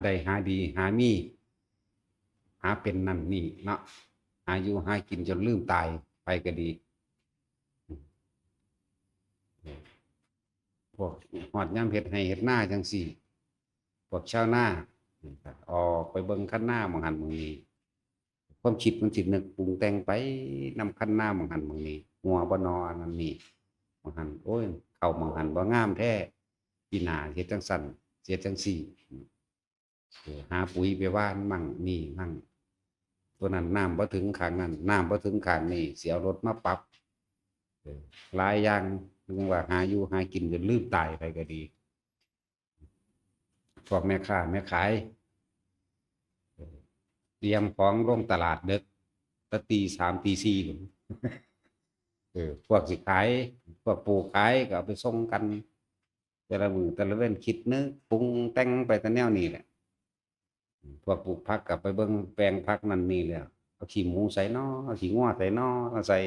ได้หาดีหามีหาเป็นนั่นนี่เนาะหาอยู่หากินจนลืมตายไปก็ดีพวกหอดย่ำเห็ดให้เห็ดหน้าจังสี่พวกชาวนาออกไปเบิ่งคันหน้ามองหันมองนี้ความคิดมันสินึกปรุงแต่งไปนำคันหน้ามองหันมองนี้หัวบ่นอนั่นนี่มองหันโอ้ยเข้ามองหันบ่งามแท้ปีหน้าเฮ็ดจังสั่นเสียจังสี่หาปุ๋ยไปว่านมั่งนี่มั่ง ตัวนั้นน้ำพอถึงขางนั้นน้ำพอถึงขางนี้เสียรถมาปรับหลายอย่างถึงว่าหาอยู่หากินจนลืมตายไปก็ดีพวกแม่ค้าแม่ขายเตรียมของลงตลาดเด็กตะตีสามตีสี่พวกสิขายพวกปลูกขายก็เอาไปส่งกันแต่ละมือแต่ละเว้นคิดนึกปรุงแต่งไปแต่แนวนี้แหละพวกปลูกผักกับไปเบิ่งแปลงผักนั่นนี่แหละเอาขี้หมูใส่นอเอาขี้งัวใส่นอเอาใส่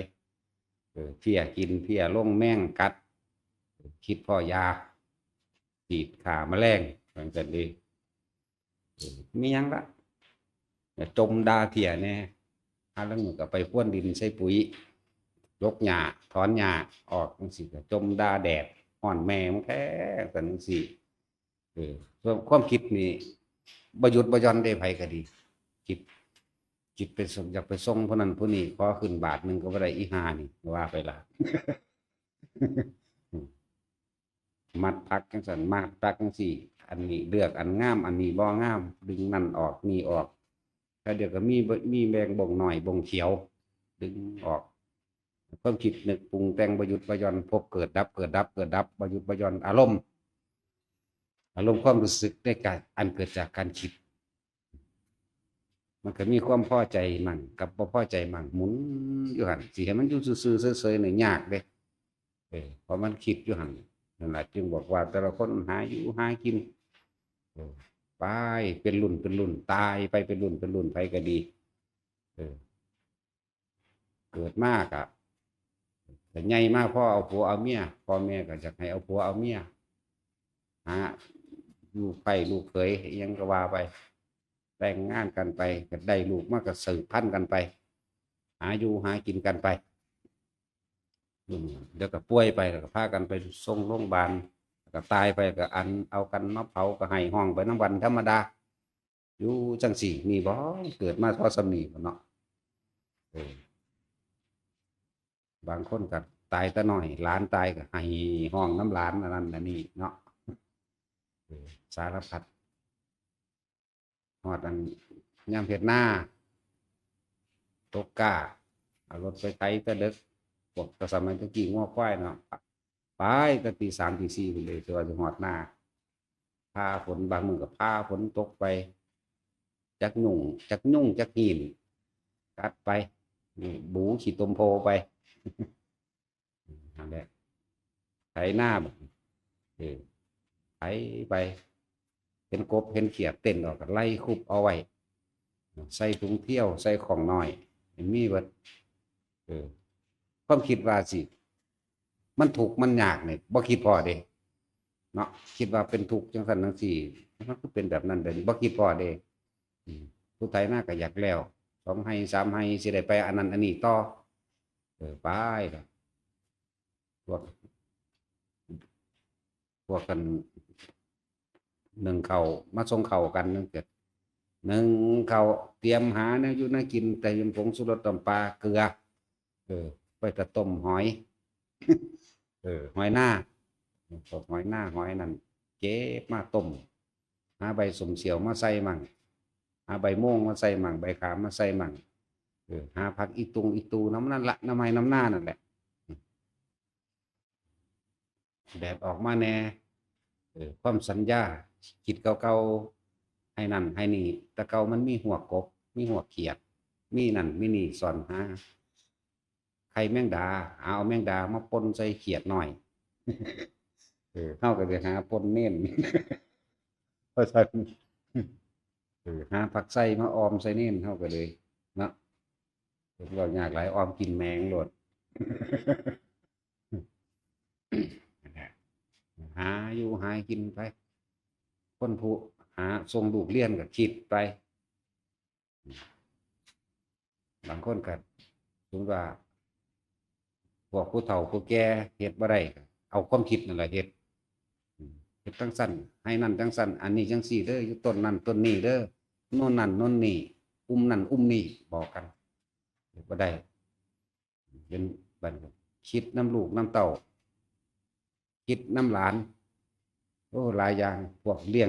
เพี้ยกินเพี้ยลงแม่งกัดคิดพ่อยาฉีดขาแมลงมันจะดีมียังละจมดาเพี้ยเนี่ยถ้าแล้วหนูก็ไปพ่นดินใส่ปุ๋ยยกหญ้าถอนหญ้าออกจังสิจมดาแดดอ่อนแม่มันแค่กันจังสิส่วนความคิดนี่ประยุทธ์ประยอนได้ไผก็ดีคิดคิดไปส่งอยากไปส่งผู้นั้นผู้นี้ขอขึ้น1 บาทก็บ่ได้อีหานี่ว่าไปละ มัดพักจังสันมัดพักจังสี่อันนี้เลือกอันงามอันนี้บ่งามดึงนั่นออกนี่ออกถ้าเดี๋ยวก็มีแบงบ่งหน่อยบ่งเขียวดึงออกความคิดนึกปรุงแต่งประยุทธ์ประยอนพบเกิดดับเกิดดับเกิดดับประยุทธ์ประยอนอารมณ์ความรู้สึกได้การอันเกิดจากการคิดมันก็มีความพอใจมั่งกับบ่พอใจมั่งหมุนอยู่หันสิให้มันอยู่ซื่อๆเฉยๆเนี่ยยากเด้เพราะมันคิดอยู่หันนั่นแหละจึงบอกว่าแต่ละคนหาอยู่หากินไปเป็นรุ่นเป็นรุ่นตายไปเป็นรุ่นเป็นรุ่นไปก็ดีเออเกิดมากอ่ะแต่ใหญ่มากพ่อเอาผัวเอาเมียพ่อแม่ก็จะให้เอาผัวเอาเมียหาลูกไปลูกเขยยังก็ว่าไปแต่งงานกันไปก็ได้ลูกมากก็สืบพันธุ์กันไปหาอยู่หากินกันไปเดี๋ยวก็ป่วยไปแล้วก็พากันไปส่งโรงพยาบาลก็ตายไปก็อันเอากันมาเผาก็ให้ห้องไปน้ำวันธรรมดาอยู่จังสี่มีบ่เกิดมาเพราะสำนีบ่เนาะบางคนก็ตายแต่น้อยหลานตายก็ให้ห้องน้ำหลานอันนั้นอันนี้เนาะสารพัดหอดอันย่ำเพ็ดหน้าตกกาเอารถไปไถตะเด็กพวกตะสมัยตะกี้ง้อควายเนาะไปตะตีสามตีสี่ไปเลยตัวจะหอดหน้าพาฝนบางมือกับพาฝนตกไปจักหนุ่งจักยุ่งจักหินกัดไปบูขี่ตมโพไปนั่นแหละไถหน้าแบบไถไปเห็นกบเห็นเขียดเต้นออกไล่คุบเอาไว้ใส่ถุงเที่ยวใส่ของน้อยเห็นมีเบิดความคิดว่าสิมันถูกมันยากเนี่ยบ่คิดพอเด้เนาะคิดว่าเป็นทุกข์จังสันจังสี่มันก็เป็นแบบนั้นแบบนี้บ่คิดพอเด้ผู้ไทยน่าก็อยากแล้ว2 ให้ 3 ให้สิได้ไปอันนั้นอันนี้ต่อไปพวกกันหนึ่งเขามาส่งเข่ากันนึงเกิดหนึ่งเขาเตรียมหาเนี่ยอยู่น่ากินแต่ยังผงสุรสตำปลาเกลือไปกระต้มหอยหอยหน้าหอยหน้าหอยนั่นเก็บมาต้มหาใบสมเสียวมาใส่มั่งหาใบม่วงมาใส่มั่งใบขามมาใส่มั่งหาผักอีตูน้ำนั่นละน้ำไม้น้ำหน้านั่นแหละแดดออกมาแน่ความสัญญาคิดเก่าๆให้นั่นให้นี่แต่เก่ามันมีหัวกบมีหัวเขียดมีนั่นมีนี่สอนหาไข่แมงดาเอาแมงดามาปนใส่เขียดหน่อยเข้ากับไปหาปนเน่นเพราะฉะนั้นหาผักใส่มาออมใส่เน่นเข้ากันเลยเนาะเราอยากหลายออมกินแมงโลดหาอยู่หากินไปคนผู้ห หาส่งลูกเรียนก็คิดไปบางคนก็สมมติว่าพวกผู้เฒ่าผู้แก่เฮ็ดบ่ได้ก็เอาความคิดนั่นแหละเฮ็ดเฮ็ดจังซั่นให้นั่นจังซั่นอันนี้จังซี่เด้ออยู่ต้นนั้นต้นนี้เด้อโน่นนั่นโน่นนี่นั่นนี่บอกกันเฮ็ดบ่ได้เป็นบัดคิดน้ำลูกน้ำเต้าคิดน้ำหลานโอ้หลายอย่างพวกเลี้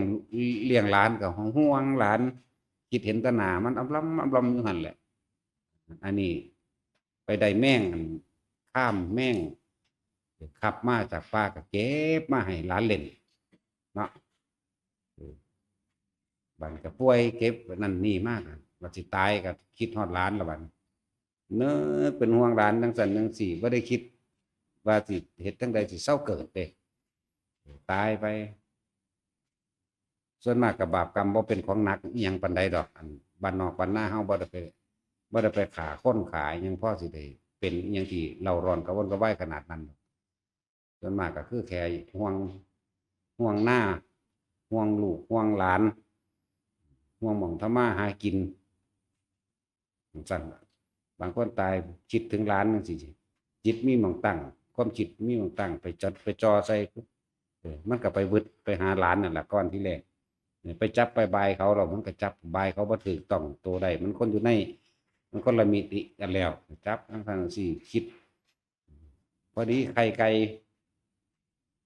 ยงหลานก็ห่วงหลานคิดเห็นแตหน้ามันอำลำอยู่หั่นแหละอันนี้ไปได้แม่งข้ามแม่งขับมาจากป่าก็เก็บมาให้หลานเล่นเนาะบัดก็ป่วยเก็บนั่นนี่มากว่าสิตายก็คิดฮอดหลานละบัดเน้อเป็นห่วงหลานจังซั่นจังซี่บ่ได้คิดว่าสิเฮ็ดจั่งใดสิเซาเกิดเด้ตายไปส่วนมากก็บาปกรรมบ่เป็นของหนักอิหยังปานใดดอกอันบ้านนอกบ้านนาเฮาบ่ได้ไปฆ่าคนฆ่าอิหยังพอสิได้เป็นอิหยังที่เร่าร้อนกระวนกระวายขนาดนั้นส่วนมากก็คือแค่ห่วงหน้าห่วงลูกห่วงหลานห่วงหม่องทำมาหากินจังซั่นบางคนตายคิดถึงหลานจังซี่จิตมีหม้องตั้งความคิดมีหม้องตั้งไปจัดไปจ่อใส่มันก็ไปวึดไปหาหลานนั่นล่ะก่อนที่แรกไปจับไปบายเขาแล้วมันก็จับบายเขาบ่ถูกต้องตัวใดมันคนอยู่ในมันคนละมิติกันแล้วจับทั้งจังซี่คิดพอดีไข่ไก่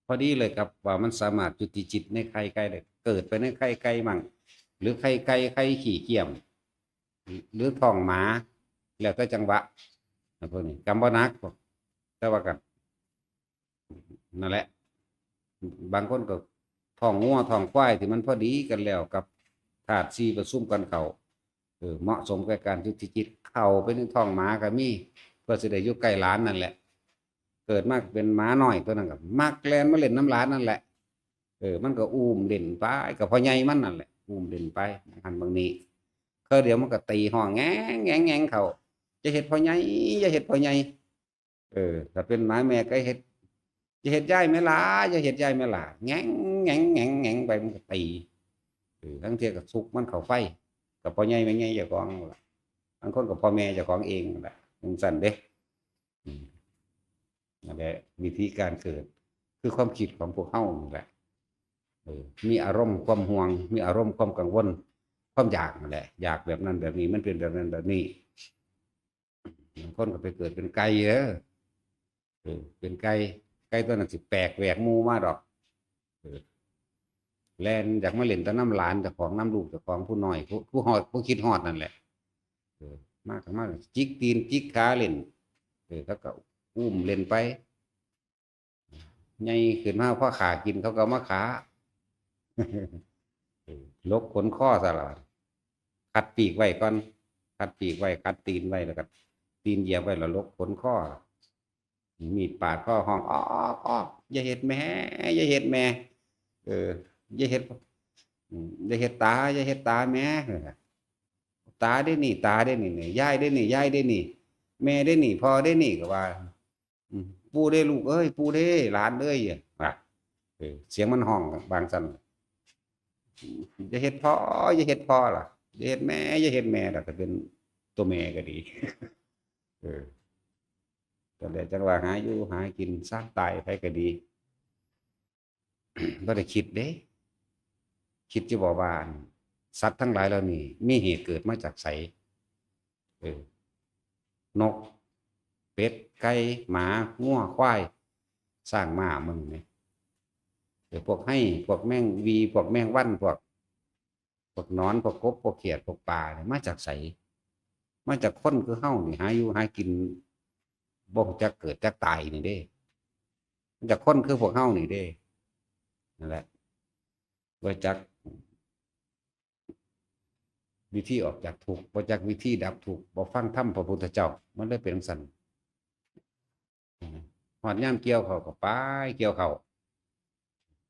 พอดีเลยครับว่ามันสามารถจุติจิตในไข่ไก่ได้เกิดไปในไข่ไก่มั่งหรือไข่ไก่ไข่ขี้เกียจหรือท้องหมาแล้วแต่จังหวะพวกนี้กรรมบ่หนักแต่ว่ากันนั่นแหละบางคนก็ท้องงัวท้องควายที่มันพอดีกันแล้วกับธาตุ4ประชุมกันเข้าเหมาะสมกับการจุติจิตเข้าไปในท้องหมาก็มีเพื่อสิได้อยู่ใกล้หลานนั่นแหละเกิดมาเป็นหมาน้อยตัวนั้นก็มักแล่นมาเล่นน้ำหลานนั่นแหละมันก็อุ้มเล่นไปก็พ่อใหญ่มันนั่นแหละอุ้มเล่นไปหันบางนี้เดี๋ยวมันก็ตีห้องแงงเขาจะเฮ็ดพ่อใหญ่อย่าเฮ็ดพ่อใหญ่ถ้าเป็นหมาแม่ก็เฮ็ดจะเฮ็ดยายแม่ล่ะอย่าเฮ็ดยายแม่ล่ะแงงไปมันก็ตีทั้งเที่ยก็สุกมันเข้าไฟกับพ่อใหญ่แม่ใหญ่เจ้าของล่ะบางคนก็พ่อแม่เจ้าของเองนั่นแหละจังซั่นเด้นั่นแหละวิธีการเกิดคือความคิดของพวกเฮานั่นแหละมีอารมณ์ความห่วงมีอารมณ์ความกังวลความอยากนั่นแหละอยากแบบนั้นแบบนี้มันเป็นแบบนั้นแบบนี้บางคนก็ไปเกิดเป็นไก่เป็นไก่ตัวนั้นสิแปลกแหวกหมู่มาดอกแล่นอยากมาเล่นแต่น้ำหลานเจ้าของน้ำลูกเจ้าของผู้น้อยผู้ฮอดผู้คิดฮอดนั่นแหละมากจิกตีนจิกขาเล่นเขาก็อุ้มเล่นไปใหญ่ขึ้นมาพอขากินเขาก็มาขาลกขนข้อซะล่ะคัดปีกไว้ก่อนคัดปีกไว้คัดตีนไว้แล้วก็ตีนเหยียบไว้แล้วลกขนข้อมีดปาดข้อห้องอ้ออย่าเฮ็ดแม่อย่าเฮ็ดแม่อย่าเฮ็ดอย่าเฮ็ดตาอย่าเฮ็ดตาแม่ตาได้นี่ตาได้นี่ยายได้นี่ยายได้นี่แม่ได้นี่พ่อได้นี่ก็ว่าปู่ได้ลูกเอ้ยปู่ได้หลานเอ้ยว่ะเสียงมันห้องบางสั่นอย่าเฮ็ดพ่ออย่าเฮ็ดพ่อล่ะอย่าเฮ็ดแม่อย่าเฮ็ดแม่ล่ะถ้าเป็นตัวแม่ก็ดีแต่เดี๋ยวจังว่าหาอยู่หากินซะตายไปก็ดีบ่ได้คิดเด้คิดจะบอกว่าสัตว์ทั้งหลายเหล่านี้มีเหตุเกิดมาจากไสนกเป็ดไก่หมางัวควายสร้างม้ามึงนี่พวกให้พวกแมงวีพวกแมงวันพวกหนอนพวกกบพวกเขียดพวกปลาเนี่ยมาจากไสมาจากคนคือเฮานี่หาอยู่หากินบ่จักเกิดจักตายนี่เด้มาจากคนคือพวกเฮานี่เด้นั่นแหละบ่จักวิธีออกจากทุกข์บ่จักวิธีดับทุกข์บ่ฟังธรรมพระพุทธเจ้ามันเลยเป็นจังซั่นฮอดยามเกี่ยวข้าวก็ไปเกี่ยวข้าว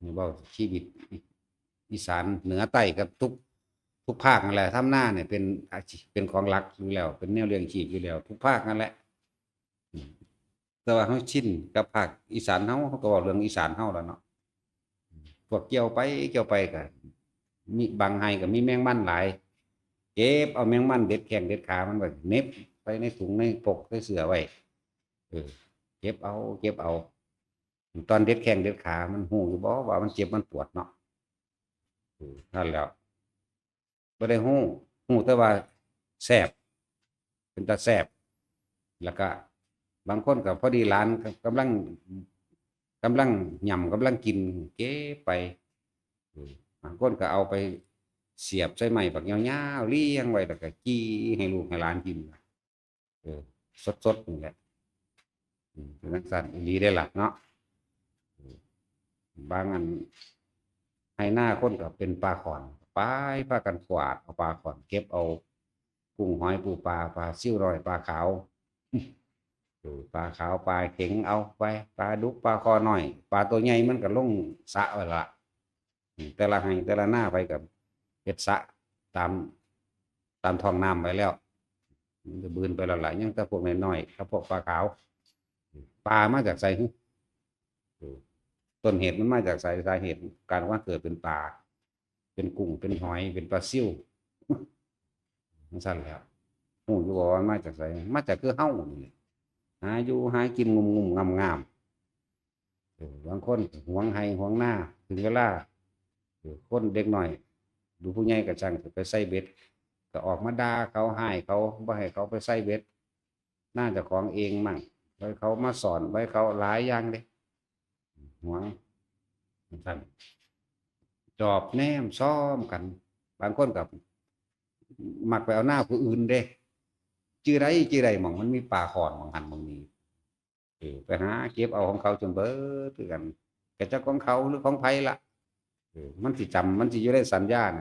นี่เว้าชีวิตอีสานเหนือใต้กับทุกภาคนั่นแหละทำนาเนี่ยเป็นอาชีพเป็นของหลักอยู่แล้วเป็นแนวเลี้ยงชีพอยู่แล้วทุกภาคนั่นแหละแต่ว่าเฮาชินกับภาคอีสานเฮาก็เว้าเรื่องอีสานเฮาแล้วเนาะพวกเกี่ยวไปก็ มีบางไห้ก็มีแมงมันหลายเก็บเอาแมงมันเด็ดแข้งเด็ดขามันไว้เน็บไปในถุงในปกในเสื้อไว้เออเก็บเอาเก็บเอาตอนเด็ดแข้งเด็ดขามันหูอยู่บ่ว่ามันเจ็บมันปวดเนาะนั่นแหล้วบ่ได้หูแต่ว่าแซ่บเป็นตาแซ่บแล้วก็บางคนก็พอดีร้านกำลังยำกำลังกินเก็บไปบางคนก็เอาไปเสียบใส่ไม้ปักยาวๆเลี้ยงไว้แล้วก็จี้ให้ลูกให้หลานกินเออสดๆนี่แหละเป็นนักสัตว์ดีได้หลักเนาะบางอันให้หน้าคนก็เป็นปลาขอนไปพากันกวาดเอาปลาขอนเก็บเอากุ้งหอยปูปลาซิ่วรอยปลาขาวปลาขาวปลาเข็งเอาไปปลาดุกปลาคอหน่อยปลาตัวใหญ่มันก็ลงสระไว้ละแต่ละให้แต่ละหน้าไปกับเฮ็ดสระตามท้องน้ำไปแล้วมันจะบืนไปแล้วล่ะยังแต่พวกน้อยๆครับพวกปลาขาวปลามาจากไสต้นเหตุมันมาจากสาเหตุการว่าเกิดเป็นปลาเป็นกุ้งเป็นหอยเป็นปลาซิ่วมันสั่นแล้วหูอยู่บอกว่ามาจากไสมาจากคือเฮ้านี่หาอยู่หากินงุมงามบางคนหวงให้หวงหน้าถึงเวลาคนเด็กหน่อยดูผู้ใหญ่กับจังไปใส่เบ็ดก็ออกมาด่าเขาให้เขาบ่ให้เขาไปใส่เบ็ดน่าจะของเองมั่งไว้เขามาสอนไว้เขาหลายอย่างเลยหวงท่านจอบแนมซ้อมกันบางคนกับมักไปเอาหน้าผู้อื่นเด้จื้อไรหมองมันมีป่าขอนหมองหันหมองนี้ไปหาเก็บเอาของเขาจนเบิดคือกันกระเจ้าของเขาหรือของไผละมันสิจำมันสิอยู่ในสัญญาณ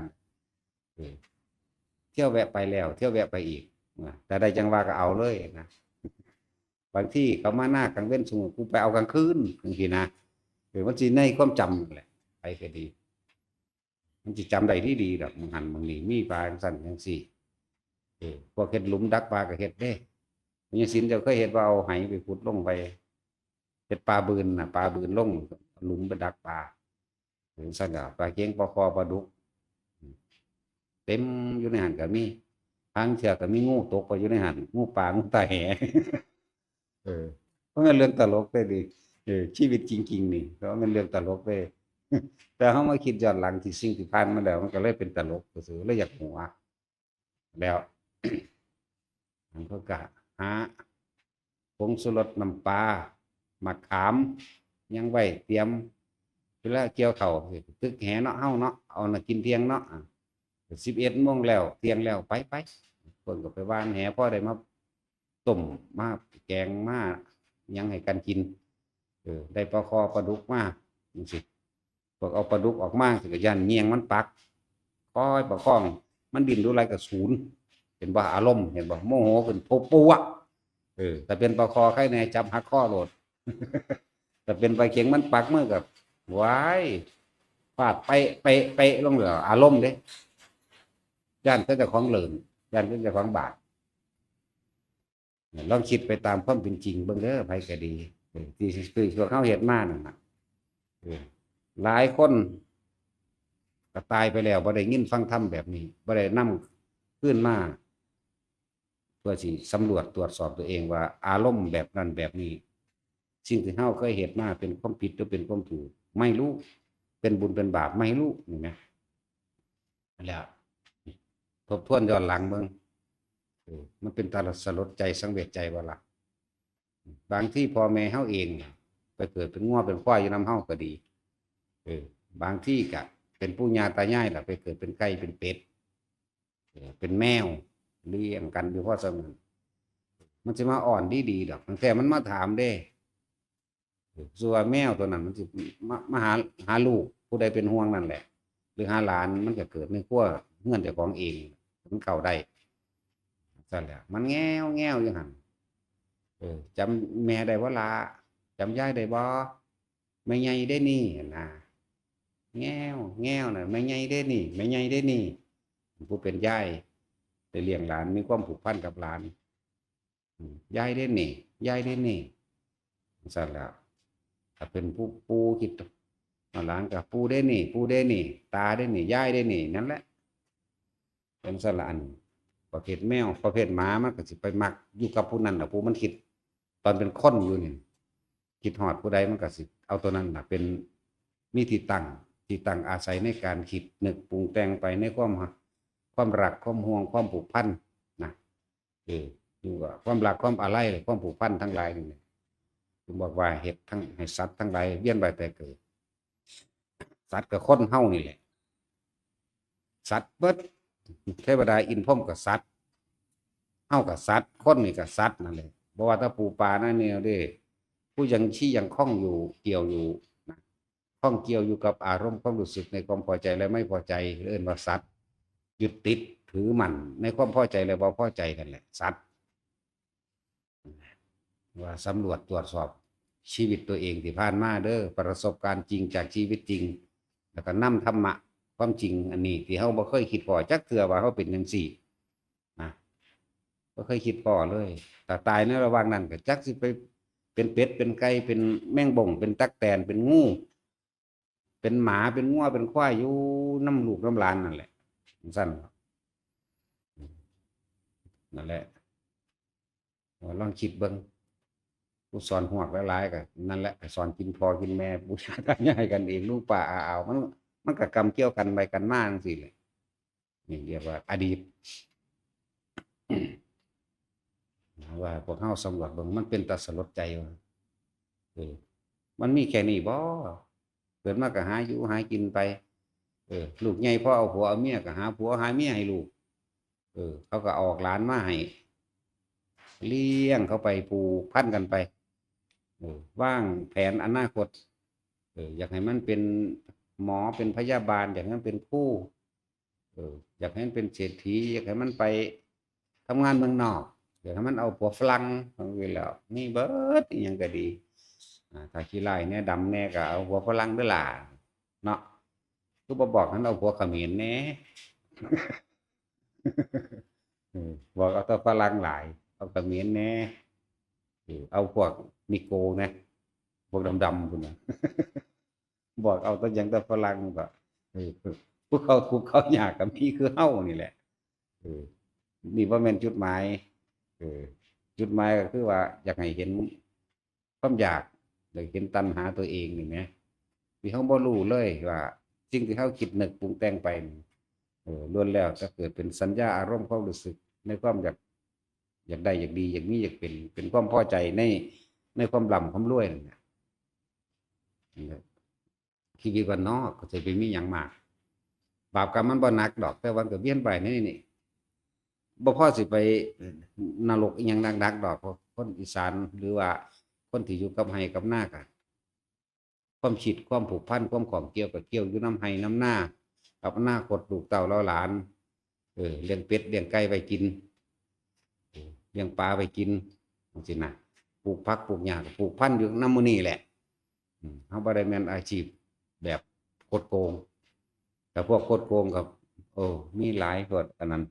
เที่ยวแวะไปแล้วเที่ยวแวะไปอีกแต่ได้จังว่าก็เอาเลยนะบางที่เขามาหน้ากลางเว้นสมมุติกูไปเอากลางคืนบางทีนะมันสิในความจำแหละไปก็ดีมันสิจำได้ที่ดีดอกมึงหันมึงนี่มีปลาสั่นจังซี่พวกเฮ็ดหลุมดักปลาก็เฮ็ดเด้มีสินจะเคยเห็นว่าเอาไหไปขุดลงไปเห็ดปลาบืนนะปลาบืนลงหลุมไปดักปลาหรือสั่งปลาเก้งปลาคอปลาดุกเต็มอยู่ในหันก็มีทางเชือกก็มีงูตกไปอยู่ในหันงูปลางูตาแหเพราะงั้นเรื่องตลกได้ดีชีวิตจริงๆนี่เพราะมันเรื่องตลกได้แต่เขามาคิดย้อนหลังที่สิ่งที่ผ่านมาแล้วมันก็เลยเป็นตลกก็คือเลยอยากหัวแล้วมันก็กะหาผงชูรสน้ำปลามะขามยังไว้เตรียมเวลาเกี่ยวข้าวตึกแหเนาะเฮาเนาะเอาน่ะกินเที่ยงเนาะ11 โมงแล้วเที่ยงแล้วไปเพิ่นก็ไปว่านแหพอได้มาต้มมาแกงมายังให้กันกินได้ปลาคอปลาดุกมาจังซี่พวกเอาปลาดุกออกมาสิก็ย่านเงียงมันปักคอยประคองมันดิ้นดูไรก็ศูนย์เห็นบ่อารมณ์เห็นบ่โมโหขึ้นปูอ่ะแต่เป็นปลาคอใครในจับหักข้อโหลดแต่เป็นปลาเข็งมันปักมือกับไว้ฟาดไปลงเหลืออารมณ์เด้ย่านก็จะของเหลินย่านก็จะของบาดลองคิดไปตามความเป็นจริงเบิ่งเด้อไผก็ดีที่คือพวกเขาเฮ็ดมานั่นน่ะหลายคนก็ตายไปแล้วบ่ได้ยินฟังธรรมแบบนี้บ่ได้นำขึ้นมาเพื่อสิสำรวจตรวจสอบตัวเองว่าอารมณ์แบบนั้นแบบนี้สิ่งที่เฮาเคยเฮ็ดมาเป็นความผิดหรือเป็นความถูกไม่รู้เป็นบุญเป็นบาปไม่รู้นี่แหมแล้วทบทวนย้อนหลังเบิ่งมันเป็นตาสลดใจสังเวชใจว่าล่ะบางที่พ่อแม่เฮาเองไปเกิดเป็นงัวเป็นควายอยู่นำเฮาก็ดีบางที่ก็เป็นปู่ย่าตายายล่ะไปเกิดเป็นไก่เป็นเป็ดเป็นแมวเลี้ยงกันอยู่เพราะสมันมันจะมาอ่อนดีดอกแต่มันมาถามเด้ส่วนแมวตัวนั้นมันจะมาหาลูกผู้ใดเป็นห่วงนั่นแหละหรือหาหลานมันก็เกิดในขั้วเงื่อนเจ้าของเองมันเข้าได้สั่นแหละมันแง่วอย่างหันจำแม่ได้บ่ล่ะจำยายได้บ่ไม่ใหญ่ได้นี่นะแง่วน่ะไม่ใหญ่ได้นี่ไม่ใหญ่ได้นี่ผู้เป็นยายได้เลี้ยงหลานมีความผูกพันกับหลานยายได้นี่สั่นแล้วถ้าเป็นผู้คิด หลานกับปู่ได้นี่ปู่ได้นี่ตาได้นี่ยายได้นี่นั่นแหละเป็นสละอันประเภทแมวประเภทหมามันก็สิไปมักอยู่กับผู้นั้นน่ะผู้มันคิดตอนเป็นคนอยู่นี่คิดฮอดผู้ใดมันก็สิเอาตัวนั้นน่ะเป็นมีที่ตั้งอาศัยในการคิดนึกปรุงแต่งไปในความรักความห่วงความผูกพันนะอยู่กับความรักความอะไรความผูกพันทั้งหลายนี่ถึงบอกว่าเห็ดทั้งให้สัตว์ทั้งหลายเวียนไปแต่เกิดสัตว์กับคนเฮานี่แหละสัตว์เบิดเทวดาอินพรหมกับสัตว์เฮากับสัตว์คนนี่กับสัตว์นั่นแหละบ่ว่าถ้าปูปลานั่นเนี่ยเด้ผู้ยังชี้ยังคล้องอยู่เกี่ยวอยู่นะข้องเกี่ยวอยู่กับอารมณ์ความรู้สึกในความพอใจและไม่พอใจเรียกว่าสัตว์ยึดติดถือมั่นในความพอใจและบ่พอใจกันแหละสัตว์ว่าสำรวจตรวจสอบชีวิตตัวเองที่ผ่านมาเด้อประสบการณ์จริงจากชีวิตจริงแล้วก็นำธรรมะความจริงอันนี้ที่เฮาบ่เคยคิดพอจักเทื่อว่าเฮาเป็นจังซี่นะบ่เคยคิดพอเลยแต่ตายในระหว่างนั้นก็จักสิไปเป็นเป็ดเป็นไก่เป็นแมงบ่งเป็นตั๊กแตนเป็นงูเป็นหมาเป็นงัวเป็นควายอยู่น้ำลูกน้ำหลานนั่นแหละสั้นนั่นแหละลองคิดเบิ่งผู้สอนหวกหลายๆก็นั่นแหละสอนกินพอกินแม่บูชาตายายกันเองลูกป่าอาเอามันก็กรรมเกี่ยวกันไปกันมาจังซี่แหละนี่เรียกว่าอดีตว่าพวกเฮาสำรวจเบิ่งมันเป็นตาสลดใจว่ามันมีแค่นี้บ่เกิดมาก็หาอยู่หากินไปลูกใหญ่พอเอาผัวเอาเมียก็หาผัวหาเมียให้ลูกเขาก็ออกหลานมาให้เลี้ยงเขาไปผูกพันกันไปว่างแผนอนาคตอยากให้มันเป็นหมอเป็นพยาบาลอยากให้มันเป็นผู้อยากให้มันเป็นเศรษฐีอยากให้มันไปทำงานเมืองนอกอยากให้มันเอาผัวฝรั่งทั้งเวลานี่เบิดอีหยังก็ดีถ้าขี้ไล่เนี่ยดำแน่ก็เอาผัวฝรั่งเด้อล่ะเนาะก็บ่บอกให้เอาผัวเขมรแน่ บอกเอาแต่ฝรั่งหลายเอาเขมรแน่เอาพวกนิโก้นะพวกดำๆพุ่นน่ะ บอกเอาแต่หยังแต่ฝรั่งก็พวกเขาทุกข์เขายากก็มีคือเฮานี่แหละนี่บ่แม่นจุดหมายจุดหมายก็คือว่าอยากให้เห็นความอยากอยากเห็นตัณหาตัวเองนี่แหมที่เฮาบ่รู้เลยว่าสิ่งที่เฮาคิดนึกปรุงแต่งไปล้วนแล้วจะเกิดเป็นสัญญาอารมณ์ความรู้สึกในความอยากได้อยากดีอยากมีอยากเป็นความพอใจในความร่ำความรวยนั่นแหละชีวิตวันนอกก็จะไปมีหยังมากบาปกรรมมันบ่หนักดอกแต่วันก็เวียนไปนี่บ่พอสิไปนรกอีหยังหนักๆดอกเพราะคนอีสานหรือว่าคนที่อยู่กับไร่กับนาก็ความคิดความผูกพันความของเกี่ยวกับเกี่ยวอยู่น้ำไร่น้ำนากับอนาคตลูกเต้าเราหลานเลี้ยงเป็ดเลี้ยงไก่ไปกินเลี้ยงปลาไปกินจังซี่นะปลูกผักปลูกหญ้าปลูกพันธุ์อยู่นำมื้อนี้แหละเฮาบ่ได้แม่นอาชีพแบบคดโกงแต่พวกคดโกงกับมีหลายพวกอันนั้น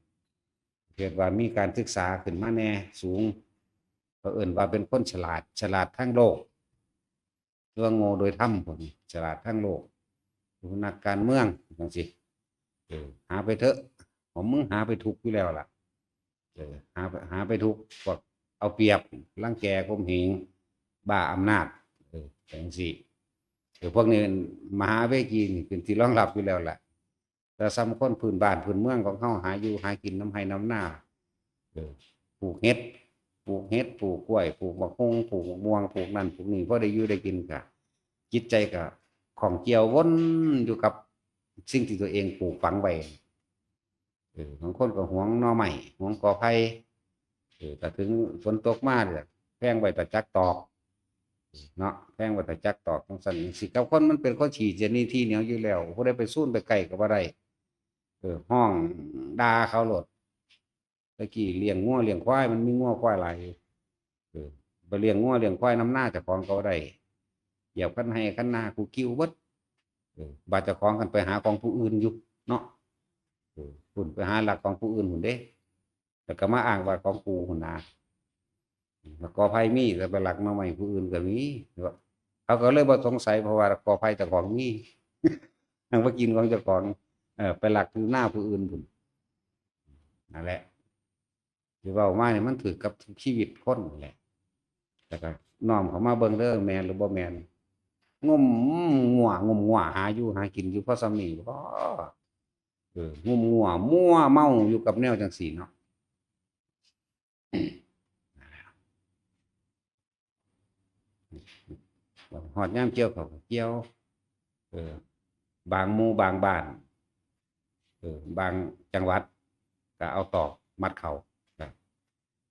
เกิดว่ามีการศึกษาขึ้นมาแน่สูงเขาเอิ้นว่าเป็นคนฉลาดทั้งโลกหรือว่าโง่โดยธรรมพุ่นฉลาดทั้งโลกนักการเมืองจังซี่หาไปเถอะผมมึงหาไปถูกอยู่แล้วล่ะหาไปถูกพวกเอาเปรียบรังแกข่มเหงบ้าอำนาจจังซี่พวกนี้มหาเวกีนี่เป็นที่รองรับอยู่แล้วล่ะแต่สำคนพื้นบ้านพื้นเมืองของเฮาหาอยู่หากินน้ำไห้น้ำหน้าปลูกเห็ดปลูกกล้วยปลูกมะฮุงปลูกมะม่วงปลูกนั่นปลูกนี่พอได้อยู่ได้กินก็จิตใจก็ของเกี่ยววนอยู่กับสิ่งที่ตัวเองปลูกฝังไว้บางคนก็หวงหน่อไม้หวงกอไผ่แต่ถึงฝนตกมาเนี่ยแพงไว้แต่จักตอกเนาะแพงไว้แต่จักตอกจังซั่นสิกับคนมันเป็นข้อฉี่เจนี่ที่เหนียวอยู่แล้วผู้ใดไปสู้ไปไกลก็บ่ได้ห้องด่าเขาโลดตะกี้เลี้ยงงัวเลี้ยงควายมันมีงัวควายหลายไปเลี้ยงงัวเลี้ยงควายน้ำหน้าเจ้าของเขาได้เหยียบคันให้คันนากูกิ้วเบิดบาดเจ้าของกันไปหาของผู้อื่นอยู่เนาะหุ่นไปหาหลักของผู้อื่นหุ่นเด้แต่ก็มาอ้างว่าของกูหุ่นนาแล้วก็ไพ่มีแต่ไปหลักมาใหม่ผู้อื่นก็มี เขาก็เลยบ่สงสัยเพราะว่ากอไผ่เจ้าของมีทางบ่กินของเจ้าของไปลักอยู่หน้าผู้อื่นพุ่นนั่นแหละที่เว้ามานี่มันถูกกับทุกชีวิตคนนั่นแหละแต่ก็น้อมเข้ามาเบิ่งเด้อแม่นหรือบ่แม่นงมงัวหาอยู่หากินอยู่เพราะส่ำนี้บ่งมงัวมั่วเมาอยู่กับแนวจังซี้เนาะฮอดยามเกี่ยวข้าวก็เกี่ยวเออบางหมู่บางบ้านบางจังหวัดก็เอาตอกมัดเข้าก็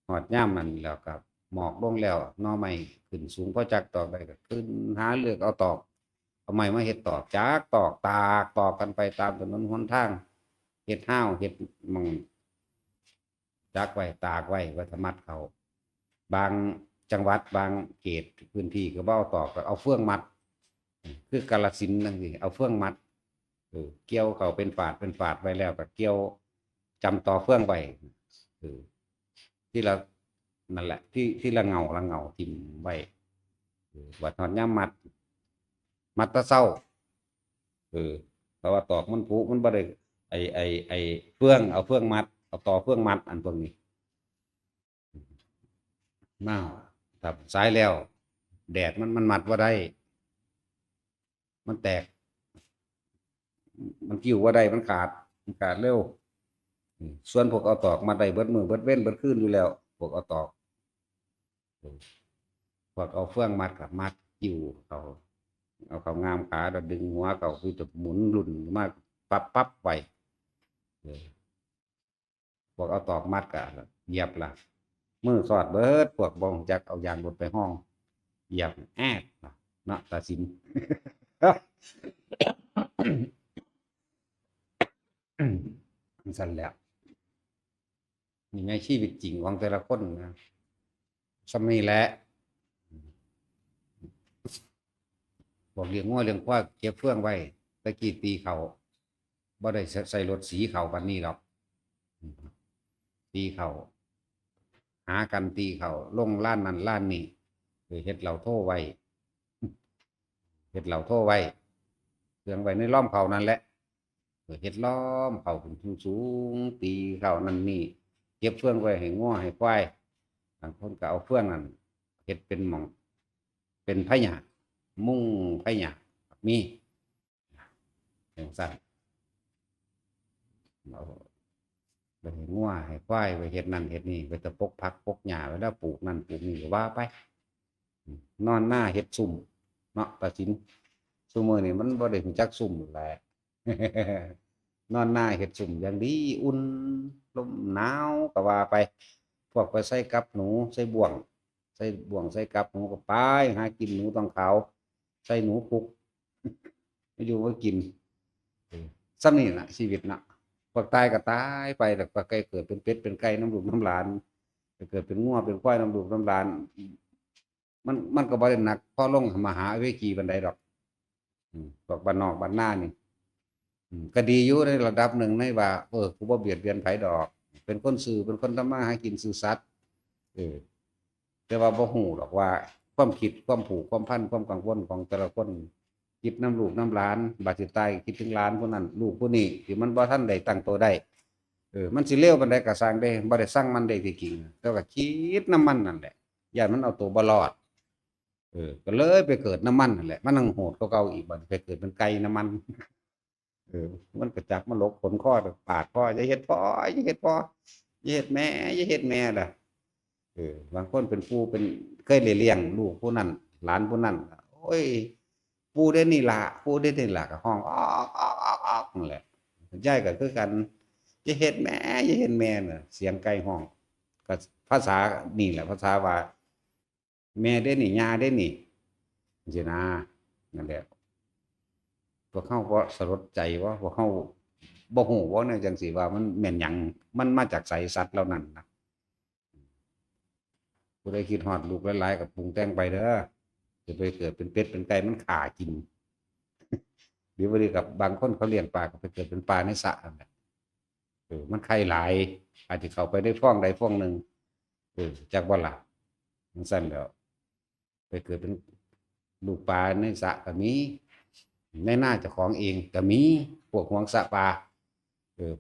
ฮอดยามนั้นแล้วก็หมอกลงแล้วหน่อไม้ขึ้นสูงพอจักตอกได้ก็ขึ้นหาเลือกเอาตอกเอาไม้มาเฮ็ดตอกจักตอกตากตอกกันไปตามถนนหนทางเฮ็ดห้าวเฮ็ดหม้องจักไว้ตากไว้ไว้ถ้ามัดเข้าบางจังหวัดบางเขตพื้นที่ก็บ่เอาตอกก็เอาเฟืองมัดคือกาฬสินธุ์จังซี่เอาเฟืองมัดเกี่ยวเข้าเป็นฝาดไว้แล้วก็เกี่ยวจำต่อเฟืองไว้ที่เรานั่นแหละที่ละเงาทิ่มไว้บัดฮอดยามมัดแตะเช้าเพราะว่าตอกมันผุมันบ่ได้ไอ้เฟืองเอาเฟืองมัดเอาต่อเฟืองมัดอันพวกนี้มาถ้าสายแล้วแดดมันมัดบ่ได้มันแตกมันกิ้วบ่ได้มันขาดเร็วส่วนพวกเอาตอกมัดได้เบิดมื้อเบิดเว้นเบิดคืนอยู่แล้วพวกเอาตอกพวกเอาเฟืองมัดก็มัดกิ้วเขาเอาเข้างามขาแล้วดึงหัวเขาคือจะหมุนรุ่นมาปั๊บไว้พวกเอาตอกมัดก็เหยียบล่ะมือสอดเบิดพวกบ่รู้จักเอายางรถไปห้องเหยียบแอดเนาะตาสิน สั่นแหล้วนี่ไงชีวิตจริงของแต่ละคนนะส่ำนี้แหละบอกเลี้ยงงัวเลี้ยงควายเก็บเฟืองไว้ตะกี้ตีเขาบ่ได้ใส่รถสีเขาปานนี้หรอกตีเขาหากันตีเขาลงล้านนั้นล้านนี้เฮ็ดเหล่าโทไว้เฮ็ดเหล่าโทไว้เครื่องไว้ในล้อมเขานั่นแหละเฮ็ดล้อมเขาขึ้นสูงๆตีเขานั่นนี่เก็บเฟืองไว้ให้งัวให้ควายบางคนก็เอาเฟืองนั่นเฮ็ดเป็นหม่องเป็นพญามุ้งพญามีจังซั่นเอาไปให้งัวให้ควายไปเฮ็ดนั่นเฮ็ดนี่ไปตะปกผักปกหญ้าไว้แล้วปลูกนั่นปลูกนี่ก็ว่าไปนอนหน้าเฮ็ดซุ่มเนาะตาสินซุมื้อนี้มันบ่ได้รู้จักซุ่มแหละ นอนหน้าเฮ็ดซุ่มอย่างดีอุ่นลมหนาวก็ว่าไปพวกไปใส่กับหนูใส่บ่วงใส่กับหนูก็ไปหากินหนูต้องขาวใส่หนูพุกไม่อยู่ก็กินซ้ำนี่ล่ะชีวิตน่ะพวกตายก็ตายไปแล้วก็ไก่เกิดเป็นเป็ดเป็นไก่น้ำลูกน้ำหลานเกิดเป็นงัวเป็นควายน้ำลูกน้ำหลานมันก็บ่ได้หนักพอลงมหาเวทีปานใดดอกพวกบ้านนอกบ้านนานี่ก็ดีอยู่ในระดับหนึ่งในว่ากูบ่เบียดเบียนไผดอกเป็นคนซื่อเป็นคนทำมาหากินซื่อสัตย์แต่ว่าบ่ฮู้ดอกว่าความคิดความผูกความพันความกังวลของแต่ละคนคิดน้ำลูกน้ำหลานบาดสิตายคิดถึงหลานผู้นั้นลูกผู้นี้ที่มันบ่ทันได้ตั้งตัวได้มันสิเลวปานใดก็สร้างได้บ่ได้สั่งมันได้ที่จริงแต่ก็คิดน้ำมันนั่นแหละย้านมันเอาตัวบ่รอดก็เลยไปเกิดน้ำมันนั่นแหละมันยังโหดกว่าเก่าอีกบัดไปเกิดเป็นไก่น้ำมันมันก็จักมาลกขนข้อปาดพ่ออย่าเฮ็ดพ่ออย่าเฮ็ดพ่ออย่าเฮ็ดแม่อย่าเฮ็ดแม่ล่ะบางคนเป็นปู่เป็นเคยได้เลี้ยงลูกผู้นั้นหลานผู้นั้นโอ้ยปู่เด้นี่ล่ะปู่เด้นี่ล่ะก็ห้องอ๊อกๆๆนั่นแหละยายก็คือกันอย่าเฮ็ดแม่อย่าเฮ็ดแม่น่ะเสียงไก่ห้องก็ภาษานี่แหละภาษาว่าแม่เด้นี่ย่าเด้นี่จังซี่นะนั่นแหละพวกเขาบ่สลดใจว่าพวกเขาบ่ฮู้ว่าแนวจังซี่ว่ามันแม่นหยังมันมาจากไสสัตว์เหล่านั้นนะผู้ใดคิดฮอดลูกหลายๆก็ปรุงแต่งไปเด้อจะไปเกิดเป็นเป็ดเป็นไก่มันฆ่ากินหรือบ่ดีกับบางคนเขาเลี้ยงปลาก็ไปเกิดเป็นปลาในสระนั่นแหละมันไข่หลายอาจจะเข้าไปได้ฟองใดฟองหนึ่งจักบ่ล่ะจังซั่นแล้วไปเกิดเป็น ลูกปลาในสระก็มีในหน้าเจ้าของเองก็มีพวกห่วงสระปลา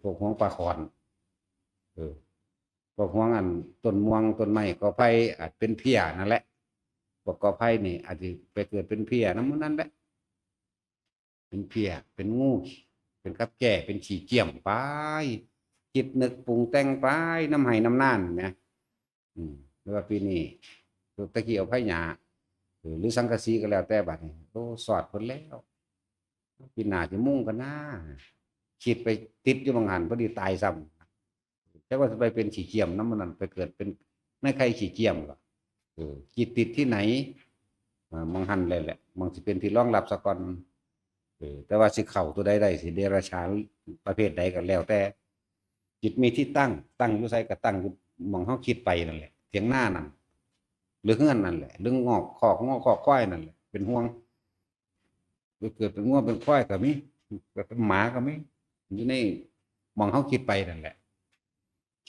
พวกห่วงปลาขอนเออพวกห่วงอันต้นม่วงต้นไม้กอไผ่อาจเป็นเพี้ยนั่นแหละพวกกอไผ่นี่อาจจะไปเกิดเป็นเพี้ยน้ำมันนั่นแหละเป็นเพี้ยเป็นงูเป็นกับแก่เป็นขี้เกียมไปคิดนึกปรุงแต่งไปน้ำไห้น้ำน่านนะหรือว่าปีนี้ตะกี้เอาไผ่หยาหรือสังกะสีก็แล้วแต่บัดนี้โอ้สอดคนแล้วปีหน้าจะมุ่งกันหน้าคิดไปติดอยู่บางหันพอดีตายซ้ำแต่ว่าจะไปเป็นขี้เกียมน้ำมันนั่นไปเกิดเป็นในใครขี้เกียมก็จิตติดที่ไหนมองหันเลยแหละมองสิเป็นที่รองรับสะก่อนแต่ว่าสิเข่าตัวใดใดสิเดรัจฉานประเภทใดก็แล้วแต่จิตมีที่ตั้งอยู่ใส่ก็ตั้งอยู่มองเขาคิดไปนั่นแหละเถียงหน้านั่นหรือเฮือนนั่นแหละหรืองอกคอกควายนั่นแหละเป็นห่วงเกิดเป็นง่วงเป็นควายก็มีเกิดเป็นหมาก็มีอยู่ในมองเขาคิดไปนั่นแหละ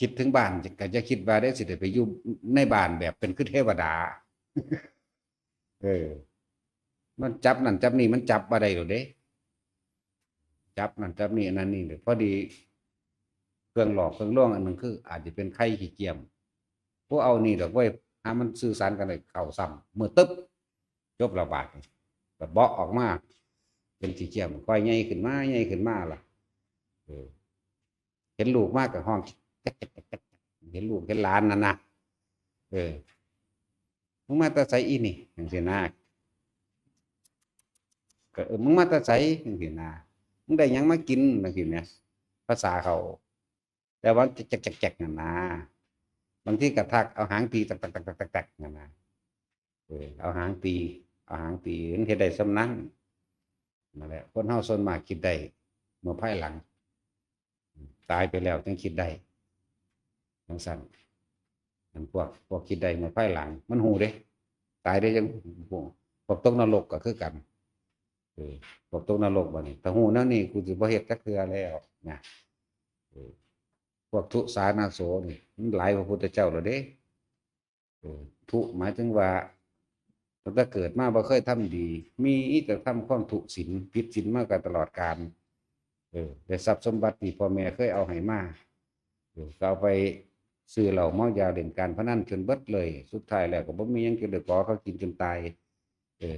คิดถึงบ้านก็จะคิดว่าได้สิได้ไปอยู่ในบ้านแบบเป็นคือเทวดาเออมันจับนั่นจับนี่มันจับอะไรหรอเด้จับนั่นจับนี่นั่นนี่เลยพอดีเครื่องหลอกเครื่องล่วงอันหนึ่งคืออาจจะเป็นไข่ขี้เกียจพวกเอานี่ดอกไว้หามันสื่อสารกันเลยเข่าซ้ำเมื่อตึ๊บจบระบาดแบบเบาะออกมาเป็นขี้เกียจค่อยใหญ่ขึ้นมาใหญ่ขึ้นมาล่ะเห็นลูกมากกับห้องเห็นลูกเห็นหลานนั่นนะมึงมาตาใสอีนี่อย่างเสียนาก็มึงมาตาใสอย่างเสียนามึงได้ยังมากินอย่างเสียเนี่ยภาษาเขาแต่ว่าแจกนั่นนะบางที่กระทักเอาหางตีตักนั่นนะเอาหางตีมันเห็นได้สำนักนั่นแหละคนเฮาส่วนมากคิดได้เมื่อภายหลังตายไปแล้วจึงคิดได้ทั้งสั้นมันพวกคิดได้เมื่อภายหลังมันหูเด้ตายได้ยังพวกตกนรกก็คือกันพวกตกนรกบ่นี่ถ้าหูนั่นนี่กูสิบ่เฮ็ดจักเทื่อแล้วนะพวกทุสานาโสนี่มันหลายพระพุทธเจ้าแล้วเด้ทุหมายถึงว่าตั้งแต่เกิดมาบ่เคยทำดี มีแต่ทำความทุศีลผิดศีลมากันตลอดกาลแต่ทรัพย์สมบัติที่พ่อแม่เคยเอาให้มาก็เอาไปซื้อเหล้าเมายาเล่นการพนันจนเบิดเลยสุดท้ายแล้วก็บ่มีหยังจะเหลือขอเขากินจนตาย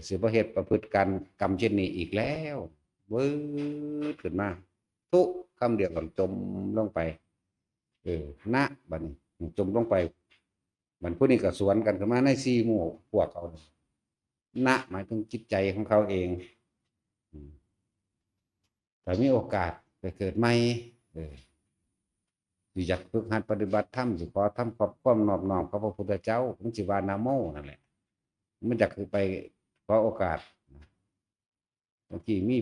สิบ่เฮ็ดประพฤติการกรรมเช่นนี้อีกแล้วเบิดขึ้นมาทุกคำเดียวก็จมลงไปณบัดนี้จมลงไปมันผู้นี้ก็สวนกันขึ้นมาใน4หมู่พวกเขาณหมายถึงจิตใจของเขาเองแต่มีโอกาสไปเกิดใหม่อยากฝึกหัดปฏิบัติธรรมสิขอทำความนอบน้อมพระพุทธเจ้าของสิวานาโมนั่นแหละมันจะคือไปขอโอกาสบางทีมี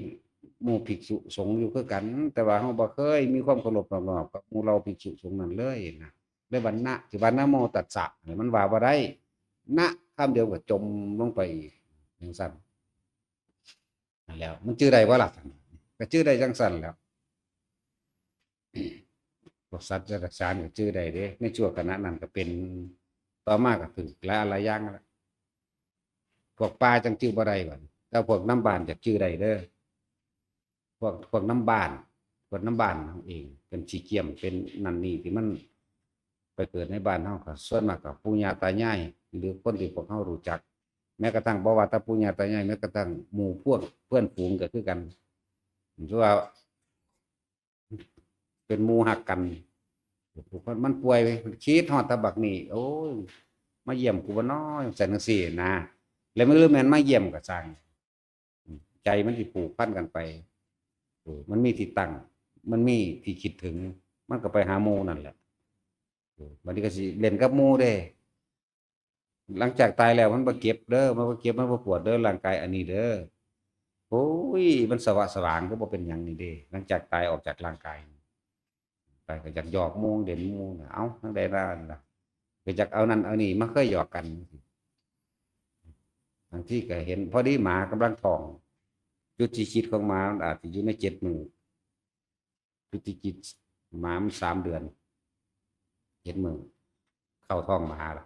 หมู่ภิกษุสงฆ์อยู่คือกันแต่ว่าเราบ่เคยมีความเคารพนอบน้อมกับหมู่เราภิกษุสงฆ์นั่นเลยนะด้วยวันนะสิวานาโมตัสสะมันว่าบ่ได้นะคำเดียวก็จมลงไปจังสั่นนั่นแล้วมันชื่อใดว่าล่ะก็ชื่อใดจังสั่นแล้วพวกสัตว์จะรักษาเนี่ยชื่อใดเด้ในชั่วขณะนั้นก็เป็นต่อมาก็ถึงและอะไรย่างแล้วพวกปลาจังชื่อบ่ได้บ่แต่พวกน้ำบานจะชื่อใดเด้อพวกน้ำบานเองเป็นสีเกียมเป็นนันนี่ที่มันไปเกิดในบ้านเฮาก็ส่วนมากก็ปู่ย่าตายายหรือคนที่พวกเฮารู้จักแม้กระทั่งบ่ว่าแต่ปู่ย่าตายายแม้กระทั่งหมู่พวกเพื่อนฝูงก็คือกันเพราะว่าเป็นหมู่ฮักกันมันป่วยมันคิดฮอดตะบักนี่โอ้ยมาเยี่ยมกูบ่น้อยแสนจังซี่นะแล้วมันแม่นมาเยี่ยมก็สร้างใจมันสิผูกพันกันไปมันมีที่ตั้งมันมีที่คิดถึงมันก็ไปหาหมู่นั่นแหละบัดนี้ก็สิเล่นกับหมู่เด้หลังจากตายแล้วมันบ่เก็บเด้อมันบ่เก็บมันบ่ปวดเด้อร่างกายอันนี้เด้อโอ้ยมันสว่างก็บ่เป็นหยังนี่เด้หลังจากตายออกจากร่างกายไปก็อยากหยอกหมู่เด่นหมู่น่ะเอ้าทั้งใดล่ะก็อยากเอานั่นเอานี่มาเคยหยอกกันบางทีก็เห็นพอดีหมากำลังท้องจุดที่คิดของหมาอาจจะอยู่ใน7 มื้อจุดที่คิดหมามัน3 เดือน7 มื้อเข้าท้องหมาล่ะ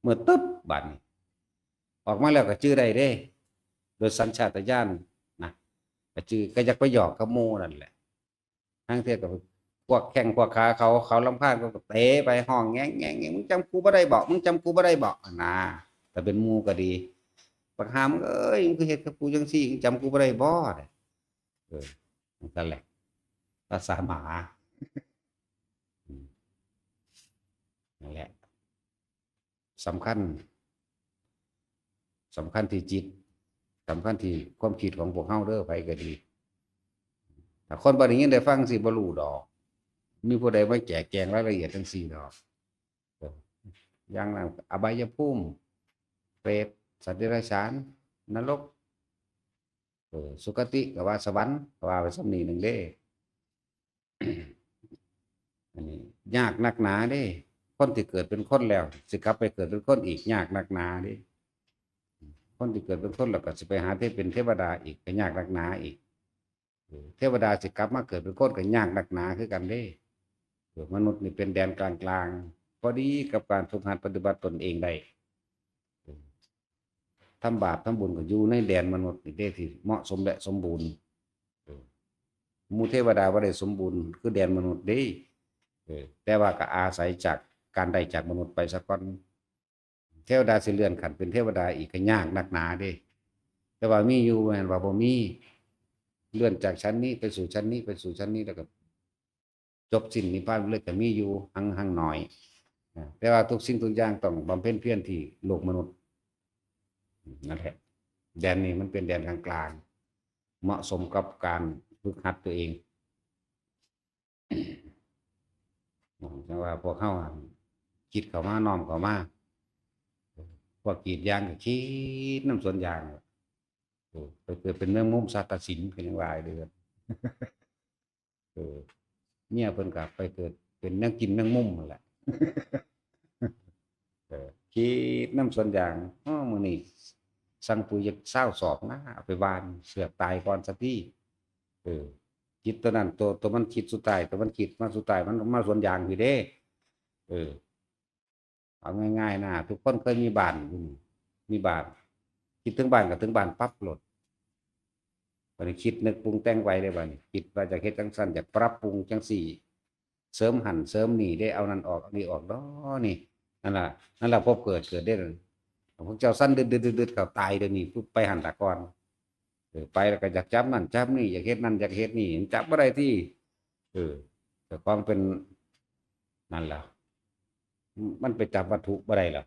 เมื่อตึ๊บบัดนี้ออกมาแล้วก็ชื่อได้เด้ ดยสัญชาตญาณนะก็จือก็อยากไปหยอกกับโมนั่นแหละทั้งเทียกับพวกแข่งพวกขาเขาลำพานก็เตะไปห้องแงมึงจำกูบ่ได้บอกมึงจำกูบ่ได้บอกนะแต่เป็นหมูก็ดีปักหามเอ้ยมึงคือเฮ็ดกับกูจังซี่มึงจำกูบ่ได้บ่เออนั่นแหละภาษาหมานั่นแหละสำคัญที่จิตสำคัญที่ความคิดของพวกเฮาเด้อไปก็ดีถ้าคนบ่ได้ยินได้ฟังสิบ่รู้ดอกมีผู้ใดมาแจกแจงรายละเอียดจังซี่ดอกอย่างนั้นอบายภูมิเปรตสัตว์เดรัจฉานนรกสุคติก็ว่าสวรรค์ก็ว่าไปสำนีหนึ่งเด้อันนี้ยากนักหนาเด้คนที่เกิดเป็นคนแล้วสิกลับไปเกิดเป็นคนอีกยากนักหนาเด้คนที่เกิดเป็นคนแล้วก็สิไปหาที่เป็นเทวดาอีกก็ยากนักหนาอีกเทวดาสิกลับมาเกิดเป็นคนก็ยากนักหนาคือกันเด้มนุษย์นี่เป็นแดนกลางๆพอดีกับการฝึกหัดปฏิบัติตนเองได้ทำบาปทำบุญก็อยู่ในแดนมนุษย์นี่ได้ที่เหมาะสมและสมบูรณ์หมู่เทวดาบ่ได้สมบูรณ์คือแดนมนุษย์เด้แต่ว่าก็อาศัยจากการได้จากมนุษย์ไปสักก่อนเทวดาสิเลื่อนขั้นเป็นเทวดาอีกก็ยากนักหนาเด้แต่ว่ามีอยู่แม่นว่าบ่มีเลื่อนจากชั้นนี้ไปสู่ชั้นนี้ไปสู่ชั้นนี้แล้วก็จบสิ้นนิพพานเลยก็มีอยู่หังหน่อยแต่ว่าทุกสิ่งทุกอย่างต้องบำเพ็ญเพียรที่โลกมนุษย์นั่นแหละแดนนี้มันเป็นแดนกลางๆเหมาะสมกับการฝึกหัดตัวเองจังว่าพวกเขาคิดเข้ามาน้อมเข้ามาพวกกรีดยางก็คิดน้ำสวนยางไปเกิดเป็นเมืองมุมสัตตสินเป็นยังไงเดือนเนี่ยเพิ่นกลับไปเกิดเป็นนักกินนักมุมนั่นแหละคิดน้ำสวนยางมื้อนี้สั่งปุ๋ยจะเศร้าสอบนะเอาไปวานเสือกตายก่อนสักทีคิดตัวนั้นตัวมันคิดสุดท้ายตัวมันคิดมาสุดท้ายมันมาสวนยางพี่เด้เอาง่ายๆนะทุกคนเคยมีบ้านมีบ้านคิดถึงบ้านกับถึงบ้านปั๊บโหลดวันนี้คิดนึกปรุงแต่งไว้เลยวันนี้คิดว่าจะเฮ็ดจังซั่นจะปรับปรุงจังสี่เสริมหั่นเสริมนี่ได้เอานั่นออกเอานี่ออกเนาะนี่นั่นล่ะพบเกิดได้เลยพวกเจ้าสั้นดืดเขาตายเดี๋ยวนี้ปุ๊บไปหันตะกอนไปแล้วก็อยากจับนั่นจับนี่อยากเฮ็ดนั่นอยากเฮ็ดนี่จับบ่ได้ที่แต่ความเป็นนั่นล่ะมันไปจับวัตถุบ่ได้หรอก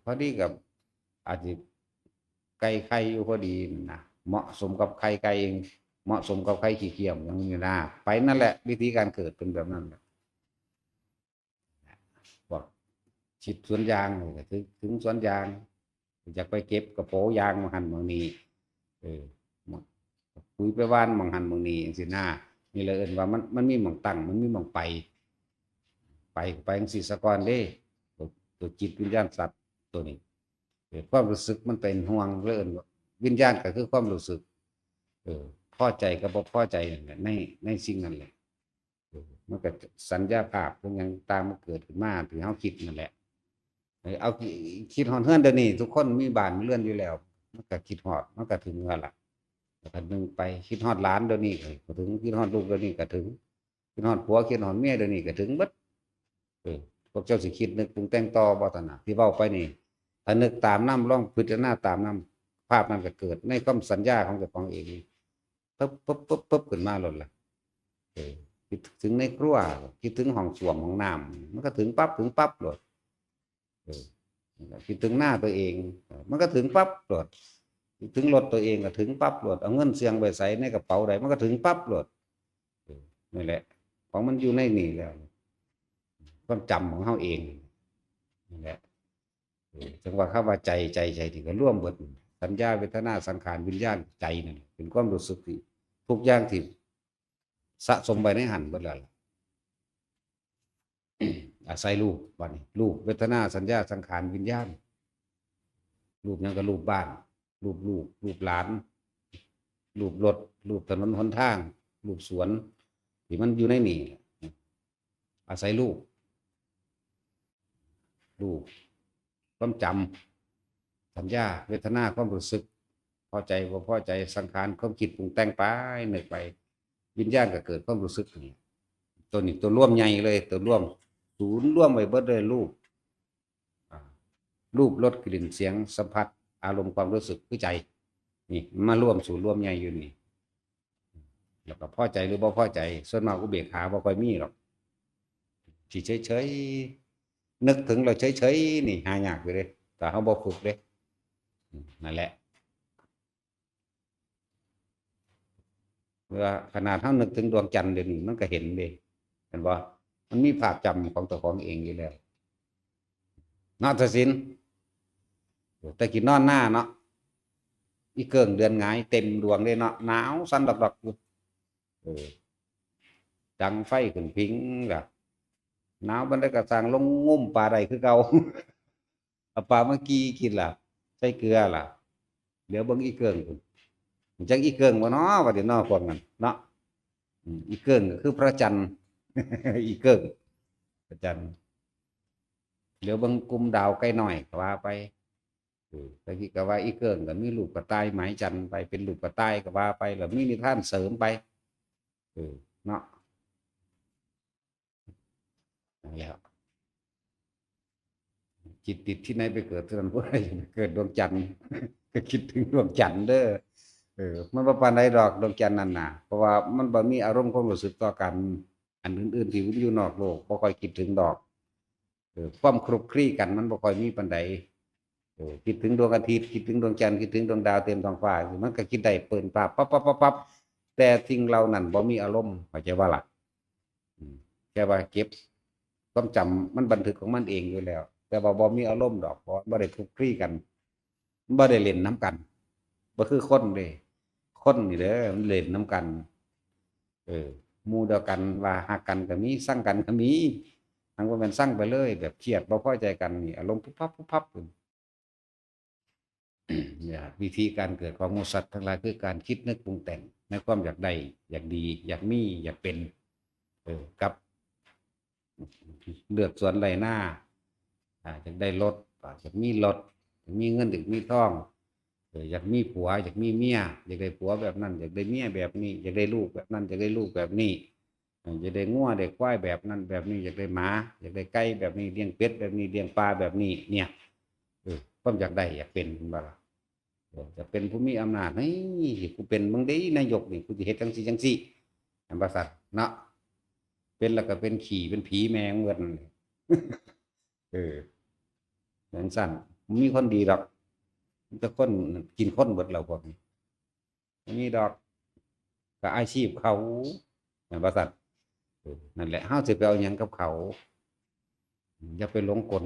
พอดีกับอาจจะไก่ไข่อยู่พอดีนะเหมาะสมกับไข่ไก่เองเหมาะสมกับไข่ขี้เกียจอย่างนี้นะไปนั่นแหละวิธีการเกิดเป็นแบบนั้นบอกชิดสวนยางถึงสวนยางอยากไปเก็บกระโปงยางมาหันบางนี้คุยไปว่านบางหันบางนี้อย่างสิหน้านี่เลยเอิ้นว่ามันมีหม่องตั้งมันมีหม่องไปจังซี่ซะก่อนเด้ตัวจิตวิญญาณสัตว์ตัวนี้ความรู้สึกมันเป็นห่วงเอิ้นวิญญาณก็คือความรู้สึกพอใจกับบ่พอใจในสิ่งนั้นแหละมันก็สัญญาภาพพวกอย่างตามมันเกิดขึ้นมาที่เฮาคิดนั่นแหละเอาคิดฮอดเฮือนเดี๋ยวนี้ทุกคนมีบ้านมีเรือนอยู่แล้วมันก็คิดฮอดมันก็ถึงว่าล่ะแต่นึงไปคิดฮอดหลานเดี๋ยวนี้ก็ถึงคิดฮอดลูกเดี๋ยวนี้ก็ถึงคิดฮอดผัวคิดฮอดเมียเดี๋ยวนี้ก็ถึงเบิดพวกเจ้าสิคิดนึกปรุงแต่งต่อบ่ซั่นน่ะที่เว้าไปนี่ถ้านึกตามนำลองพิจารณาตามนำภาพนั้นก็เกิดในความสัญญาของเจ้าของเองปึ๊บขึ้นมาโลดล่ะคิดถึงในครัวคิดถึงห้องส้วมห้องน้ำมันก็ถึงปั๊บโลดคิดถึงหน้าตัวเองมันก็ถึงปั๊บโลดคิดถึงรถตัวเองก็ถึงปั๊บโลดเอาเงินเสียงไปใส่ในกระเป๋าใดมันก็ถึงปั๊บโลดนี่แหละของมันอยู่ในนี่แล้วความจำของเฮาเองนี่แหละจังว่าคำว่าใจที่ก็ร่วมเบิดสัญญาเวทนาสังขารวิญญาณใจนั่นเป็นความรู้สึกที่ทุกอย่างที่สะสมไว้ในหันเบิดแล้วอาศัยรูปบัดนี้รูปเวทนาสัญญาสังขารวิญญาณรูปนั้นก็รูปบ้านรูปลูกรูปหลานรูปรถรูปถนนหนทางรูปสวนที่มันอยู่ในนี่อาศัยรูป ความจ สัญญาเวทนาความรู้สึกพอใจบ่พอใจสังขารความคิดปรุงแต่งไปนึกไปวิญญาณก็เกิดความรู้สึกนี่ตัวนี้ตัวร่วมใหญ่เลยตัวร่วมศูนย์ร่วมไว้เบิดเลยรูปรูปรสกลิ่นเสียงสัมผัสอารมณ์ความรู้สึกคือใจนี่มาร่วมศูนย์ร่วมใหญ่อยู่นี่แล้วก็พอใจหรือบ่พอใจส่วนมากอุเบกขาบ่ค่อยมีหรอกที่เฉยๆนึกถึงเราเฉยๆนี่หายากอยู่เลยแต่เขาบ่ฝึกเด้นั่นแหละเมื่อขนาดเขานึกถึงดวงจันทร์เดี๋ยวนี้มันก็เห็นเลยเห็นบ่มันมีภาพจำของตัวของเองอยู่แล้วนอนสินแต่กินนอนหน้าเนาะอีเกิงเดือนหงายเต็มดวงเลยเนาะหนาวสั่นดอกๆอยู่จังไฟขึ้นพิงแบบหนาวบันไดกระสังลงงุ่มปลาใดคือเก่าเอาปลาเมื่อกี้กินล่ะใส่เกลือล่ะเดี๋ยวเบิ่งอีเกิงจังอีเกิงบ่เนาะว่าเดี๋ยวเนาะพวกนั้นเนาะอีเกิงก็คือพระจันทร์อีเกิงพระจันทร์เดี๋ยวเบิ่งกลุ่มดาวใกล้หน่อยก็ว่าไปแต่ที่ก็ว่าอีเกิงก็มีลูกกระต่ายหมายจันทร์ไปเป็นลูกกระต่ายก็ว่าไปแล้วมีนิทานเสริมไปเนาะแล้วจิตติดที่ไหนไปเกิดที่นั่นเพราะอะไรเกิดดวงจันทร์ก็คิดถึงดวงจันทร์เด้อมันบ่ปานใดดอกดวงจันทร์นั่นน่ะเพราะว่ามันบ่มีอารมณ์ความรู้สึกต่อกันอันอื่นๆที่มันอยู่นอกโลกบ่ค่อยคิดถึงดอกความคลุกคลีกันมันบ่ค่อยมีปานใดคิดถึงดวงอาทิตย์คิดถึงดวงจันทร์คิดถึงดวงดาวเต็มท้องฟ้ามันก็คิดได้เปิ่นปั๊บปั๊บปั๊บปั๊บแต่สิ่งเหล่านั้นบ่มีอารมณ์เข้าใจว่าล่ะแค่ว่าเก็บความจำมันบันทึกของมันเองอยู่แล้วแต่ว่าบ่มีอารมณ์ดอกเพราะบ่ได้คลุกคลีกันบ่ได้เล่นน้ำกันบ่คือคนเด้คนนี่เด้อมันเล่นน้ำกันหมู่เดียวกันว่าฮักกันก็มีสั่งกันก็มีทั้งว่ามันสั่งไปเลยแบบเครียดบ่พอใจกันนี่อารมณ์ปุ๊บปั๊บปุ๊บปั๊บเนี่ยวิธีการเกิดของหมู่สัตว์ทั้งหลายคือการคิดนึกปรุงแต่งในความอยากได้อยากดีอยากมีอยากเป็นกับเลือกสวนไรหน้าอยากได้รถอยากมีรถอยากมีเงินอยากมีทองอยากมีผัวอยากมีเมียอยากได้ผัวแบบนั้นอยากได้เมียแบบนี้อยากได้ลูกแบบนั้นอยากได้ลูกแบบนี้อยากได้งัวได้ควายแบบนั้นแบบนี้อยากได้หมาอยากได้ไก่แบบนี้เลี้ยงเป็ดแบบนี้เลี้ยงปลาแบบนี้เนี่ยความอยากได้อยากเป็นบ่ล่ะจะเป็นผู้มีอำนาจนี่กูเป็นมึงได้นายกนี่กูจะเฮ็ดจังซี่จังซี่อันบริษัทเนาะเป็นแล้วก็เป็นขี่เป็นผีแมงเงินอย่างสั้นมีคนดีดอกจะคนกินคนหมดเราพวกนี้มีดอกกับอาชีพเขาอย่างบริษัทนั่นแหละห้าสิบไปเอาอย่างกับเขาอย่าไปหลงกล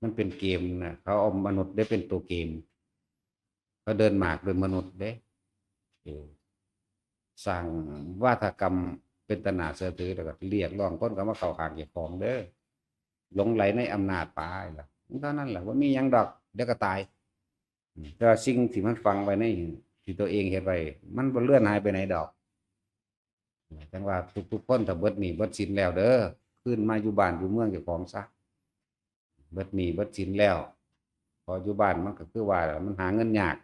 มันเป็นเกมนะเขาเอามนุษย์ได้เป็นตัวเกมเขาเดินหมากโดยมนุษย์เด้สร้างวาทกรรมเป็นตนาเสือถือแล้วก็เรียกร้องคนก็มาเข้าหางเก็บของเด้อหลงไหลในอำนาจป่าล่ะเท่านั้นแหละว่ามียังดอกเดี๋ยวก็ตายแต่สิ่งที่มันฟังไว้ในที่ตัวเองเห็นไว้มันบ่เลื่อนหายไปไหนดอกจังว่าทุกคนถ้าเบิดหนี้เบิดสินแล้วเด้อขึ้นมาอยู่บ้านอยู่เมืองเจ้าของซะเบิดหนี้เบิดสินแล้วพออยู่บ้านมันก็คือว่ามันหาเงินยาก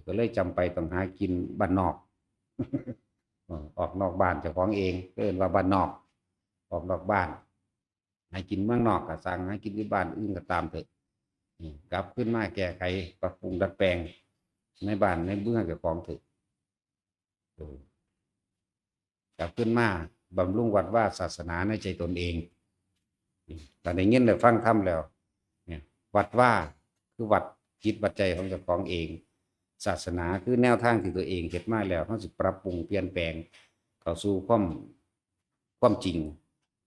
ก็เลยจำไปต้องหากินบ้านนอกออกนอกบ้านเจ้าของเองเอิ้นว่าบ้านนอกออกนอกบ้านให้กินเมืองนอกก็สั่งให้กินที่บ้านอื่นก็ตามเถอะกลับขึ้นมาแก้ไขปรับปรุงดัดแปลงในบ้านในเมืองเจ้าของเถอะกลับขึ้นมาบำรุงวัดว่าศาสนาในใจตนเองแต่ในเงี้ยได้ฟังธรรมแล้วเนี่ยวัดว่าคือวัดจิตวัดใจของเจ้าของเองศาสนาคือแนวทางที่ตัวเองเห็นมาแล้วเขาสิปรับปรุงเปลี่ยนแปลงเข้าสู่ความจริง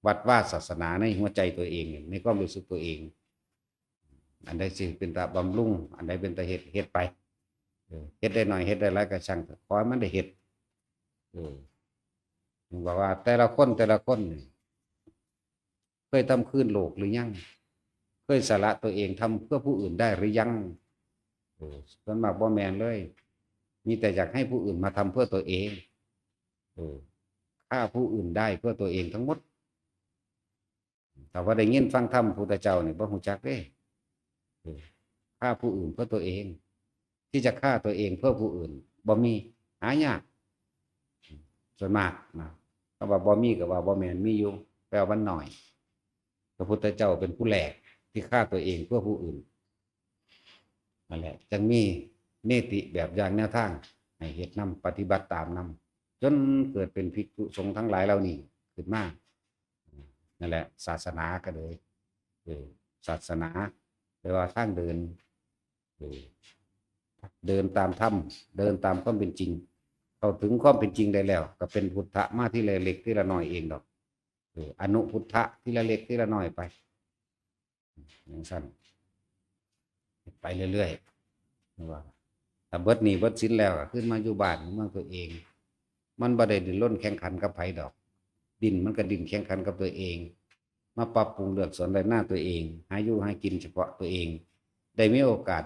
วัดว่าศาสนาในหัวใจตัวเองในความรู้สึกตัวเองอันใดสิเป็นตาบำรุงอันใดเป็นตาเฮ็ดไปเฮ็ดได้หน่อยเฮ็ดได้หลายก็ช่างขอให้มันได้เฮ็ดบอกว่าแต่ละคนเคยทำคืนโลกหรือยังเคยสละตัวเองทำเพื่อผู้อื่นได้หรือยังส่วนมากบ่แมนเลยมีแต่อยากให้ผู้อื่นมาทำเพื่อตัวเองฆ่าผู้อื่นได้เพื่อตัวเองทั้งหมดแต่ว่าได้ยินฟังธรรมพุทธเจ้าเนี่ยบ่ฮู้จักเด้ ฆ่าผู้อื่นเพื่อตัวเอง ที่จะฆ่าตัวเองเพื่อผู้อื่นบ่มีหายากส่วนมากนะก็ว่าบ่มีกับว่าบ่แม่นมีอยู่แปลว่าหน่อยพระพุทธเจ้าเป็นผู้แรกที่ฆ่าตัวเองเพื่อผู้อื่นนั่นแหละจึงมีเนติแบบอย่างแนวทางให้เฮ็ดนำปฏิบัติตามนำจนเกิดเป็นภิกษุสงฆ์ทั้งหลายเหล่านี้ขึ้นมานั่นแหละศาสนาก็เลยศาสนาแปลว่าทางเดินเดินตามธรรมเดินตามความเป็นจริงเข้าถึงความเป็นจริงได้แล้วก็เป็นพุทธะมาที่ละเล็กที่ละน้อยเองดอกอนุพุทธะที่ละเล็กที่ละน้อยไปอย่างสั้นไปเรื่อยๆว่าถ้าเบิดหนี้เบิดสินแล้วขึ้นมาอยู่บ้านเมืองตัวเองมันบ่ได้ดิ้นรนแข่งขันกับไผดอกดิ้นมันก็ดิ้นแข่งขันกับตัวเองมาปรับปรุงเลือกสนได้หน้าตัวเองหาอยู่หากินเฉพาะตัวเองได้มีโอกาส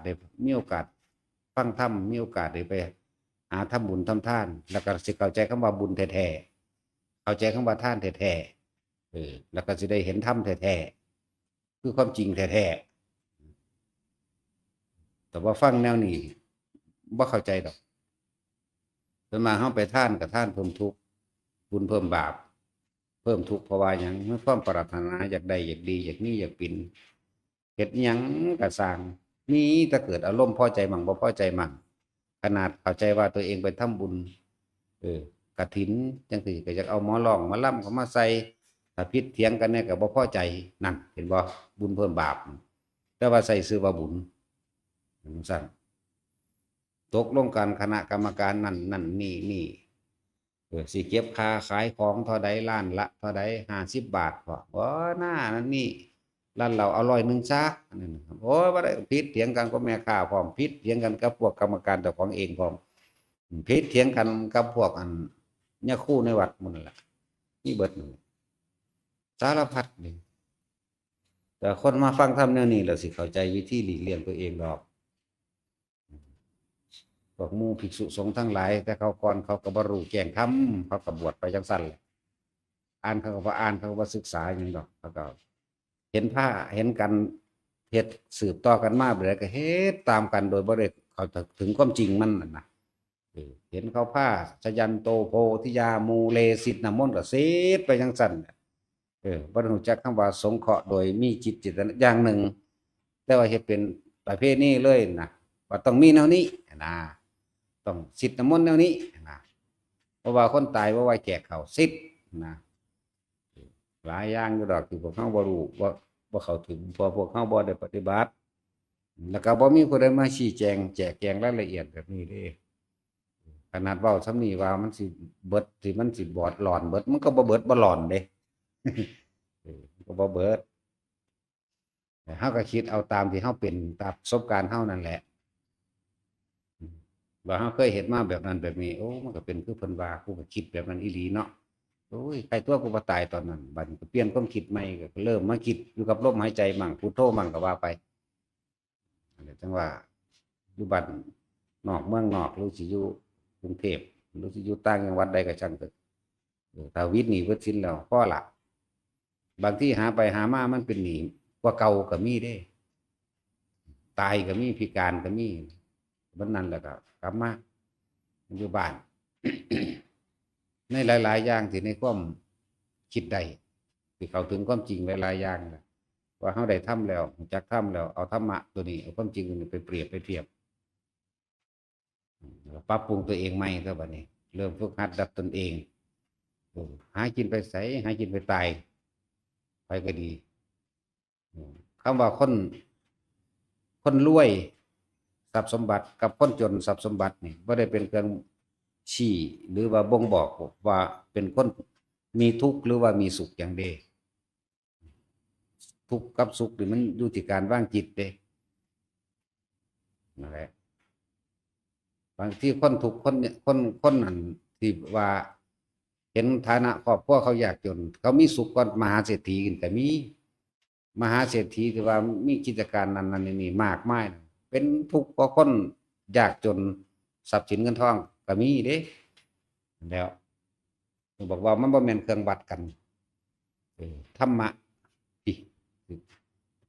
ฟังธรรมมีโอกาสได้ไปหาทำบุญทำทานแล้วก็สิเข้าใจคำว่าบุญแท้ๆเข้าใจคำว่าทานแท้ๆแล้วก็สิได้เห็นธรรมแท้ๆคือความจริงแท้ๆแต่ว่าฟังแนวนี้บ่เข้าใจดอกส่วนมากเฮาไปทานกับทานเพิ่มทุกข์บุญเพิ่มบาปเพิ่มทุกข์เพราะว่าหยังเมื่อความปรารถนาอยากได้อยากดีอยากมีอยากเป็นเฮ็ดหยังก็สร้างมีแต่เกิดอารมณ์พอใจมั่งบ่พอใจมั่งขนาดเข้าใจว่าตัวเองไปทำบุญกฐินจังซี่ก็อยากเอาหมอร้องหมอลำเข้ามาใส่ถ้าผิดเถียงกันเนี่ยก็บ่พอใจนั่นเห็นบ่บุญเพิ่มบาปแต่ว่าใส่ชื่อว่าบุญสั่นตกลงกันคณะกรรมการนั่นนี่สิเก็บค่าขายของเท่าใดล้านละเท่าใด50 บาทพอหน้านั่นนี่ร้านเราเอา100ซะนั่นโอ้บ่ได้ผิดเถียงกันกับแม่ค้าพร้อมผิดเถียงกันกับพวกกรรมการเจ้าของเองพร้อมผิดเถียงกันกับพวกเนี่ยคู่ในวัดหมดนั่นแหละนี่เบิดสารพัดนี่แต่คนมาฟังธรรมแนวนี้แล้วสิเข้าใจวิธีหลีกเลี่ยงตัวเองดอกพวกหมู่ภิกษุสงฆ์ทั้งหลายแต่เขาก่อนเขาก็บ่รู้แจ้งธรรมเขาก็บวชไปจังซั่นแหละอ่านเขาก็บ่อ่านเขาก็บ่ศึกษาหยังดอกเขาก็เห็นผ้าเห็นกันเฮ็ดสืบต่อกันมาบ่ได้ก็เฮ็ดตามกันโดยบ่ได้เข้าถึงความจริงมันนั่นน่ะเห็นเขาผ้าชยันโตโพธิยามูเลสิทธน้ำมนต์ก็เสดไปจังซั่นบ่รู้จักคำว่าสงเคราะห์โดยมีจิตเจตนาอย่างหนึ่งแต่ว่าเฮ็ดเป็นประเภทนี้เลยนะว่าต้องมีแนวนี้นะต้องสิทธน้ำมนต์แนวนี้นะเพราะว่าคนตายว่าไว้แจกเขาสิทธิ์นะหลายอย่างอยู่ดอกที่พวกเขาบ่รู้บ่เข้าถึงเพราะพวกเขาบ่ได้ปฏิบัติแล้วก็บ่มีผู้ใดมาชี้แจงแจกแจงรายละเอียดแบบนี้เด้ขนาดเว้าส่ำนี้ว่ามันสิเบิดสิมันสิบอดหลอนเบิดมันก็บ่เบิดบ่หลอนเด้ก็บ่เบิดเฮาก็คิดเอาตามที่เฮาเป็นตามประสบการณ์เฮานั่นแหละว่าเฮาเคยเห็นมาแบบนั้นแบบนี้โอ้มันก็เป็นคือเพิ่นว่ากูก็คิดแบบนั้นอีหลีเนาะโอ้ยใครตัวกูบ่ตายตอนนั้นบัดนี้ก็เปลี่ยนความคิดใหม่ก็เริ่มมาคิดอยู่กับลมหายใจมั่งพุทโธมั่งก็ว่าไปนั่นแหละจังว่าอยู่บ้านนอกเมืองนอกหรือสิอยู่กรุงเทพหรือสิอยู่ต่างจังหวัดใดก็ช่างเถอะถ้าวิตหนี้เบิดสิ้นแล้วพอละบางที่หาไปหามามันเป็นหนี้กว่าเก่าก็มีเด้ตายก็มีพิการก็มีบัดนั้นแหละก็กลับมาอยู่บ้าน ในหลายๆอย่างที่ในความคิดได้ที่เข้าถึงความจริงหลายๆอย่างว่าเฮาได้ทำแล้วรู้จักทำแล้วเอาธรรมะตัวนี้เอาความจริงตัวนี้ไปเปรียบไปเทียบปรับปรุงตัวเองใหม่ซะบัดนี้เริ่มฝึกหัดดัดตนเองหากินไปไสหากินไปตายไปก็ดีคำว่าคนรวยทรัพย์สมบัติกับคนจนทรัพย์สมบัตินี่บ่ได้เป็นเครื่องชี้หรือว่าบ่งบอกว่าเป็นคนมีทุกข์หรือว่ามีสุขอย่างใดทุกข์กับสุขนี่มันอยู่ที่การวางจิตเด้นั่นแหละบางทีคนทุกข์คนนั้นที่ว่าเห็นฐานะครอบครัวเขายากจนเขามีสุขก่อนมหาเศรษฐีกันแต่มีมหาเศรษฐีที่ว่ามีกิจการนั้นนี่มากมายเป็นทุกข์เพราะคนยากจนทรัพย์สินเงินทองก็มีเด้แล้วบอกว่ามันบ่แม่นเครื่องวัดกันธรรมะ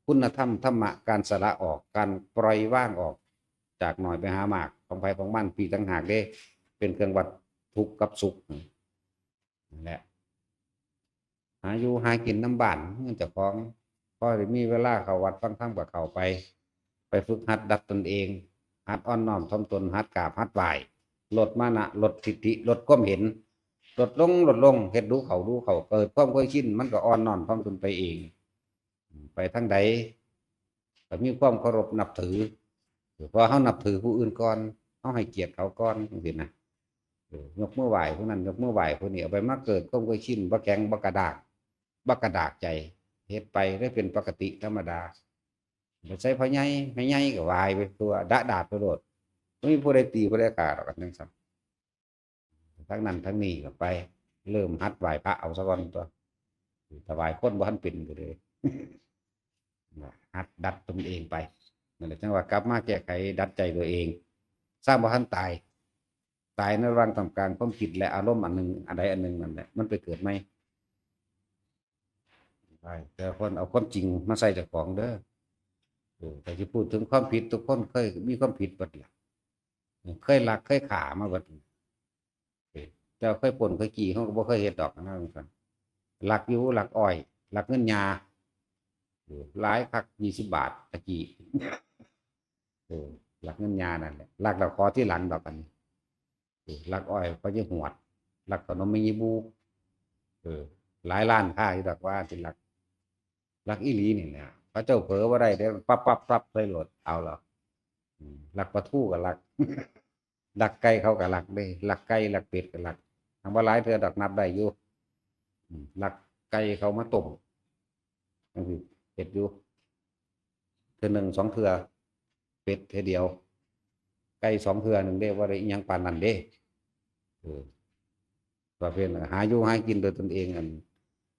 คุ คุณธรรมธรรมะการสละออกการปล่อยว่างออกจากหน่อยไปหามากของไผของมันปีต่างหากเด้เป็นเครื่องวัดทุกข์กับสุขนั่นแหละหาอยู่หากินน้ำบ้านเงินเจ้าของพอได้มีเวลาเข้าวัดฟังธรรมกับเข้าไปฝึกหัดดัดตนเองหัดอ่อนน้อมถ่อมตนหัดกราบหัดไหว้ลดมานะลดทิฏฐิลดความเห็นลดลงเฮ็ดดูเขาเกิดความเคยชินมันก็อ่อนน้อมถ่อมตนไปเองไปทางใดก็มีความเคารพนับถือพอเฮานับถือผู้อื่นก่อนเฮาให้เกียรติเขาก่อนจังซี่นะยกมือไหว้ผู้นั้นยกมือไหว้ผู้นี้เอาไปมาเกิดความเคยชินบ่แข็งบ่กระดากใจเฮ็ดไปได้เป็นปกติธรรมดาบ่ใช่พ่อใหญ่แม่ใหญ่ก็ไหว้ไปตัวดะดาดไปโลดบ่มีผู้ใดตีผู้ใดกล้าดอกกันจังซั่นทั้งนั้นทั้งนี้ก็ไปเริ่มหัดไหว้พระเอาซะก่อนตัวถ้าไหว้คนบ่ทันเป็นก็เลย หัดดัดตนเองไปนั่นแหละจังว่ากลับมาแก้ไขดัดใจตัวเองสร้างบ่ทันตายในระหว่างทำกลางความคิดและอารมณ์อันหนึ่งอันใดอันหนึ่งนั่นแหละมันไปเกิดไหมไปแต่คนเอาความจริงมาใส่เจ้าของเด้อแต่ที่พูดถึงความผิดทุกคนเคยมีความผิดบัดละเคยลักเคยขามาบัดแต่เคยป่นเคยกี่เขาก็บ่เคยเห็นดอกนะท่านลักอยู่ลักอ้อยลักเงินยาหลายคัก20 บาทตะกี้หลักเงินยานั่นแหละหลักเราขอที่หลังดอกกันหลักอ้อยก็จะหวดหลักขนมมีบูหลายล้านค่าที่ดอกว่าเป็นหลักอีหลีนี่แหละพระเจ้าเผลอว่าได้ได้ปั๊บใส่โหลดเอาหรอหลักปลาทูกับหลักหลักไก่เขากับหลักได้หลักไก่หลักเป็ดกับหลักทำว่าหลายเธอดอกนับได้อยู่หลักไก่เขามาต้มนั่นคือเป็ดอยู่เธอ1 2 เทือเป็ดเธอเดียวไก่2 เทือหนึ่งเด้ว่าได้ยังปานนั้นเด้ประเภทหาอยู่หากินโดยตนเองอัน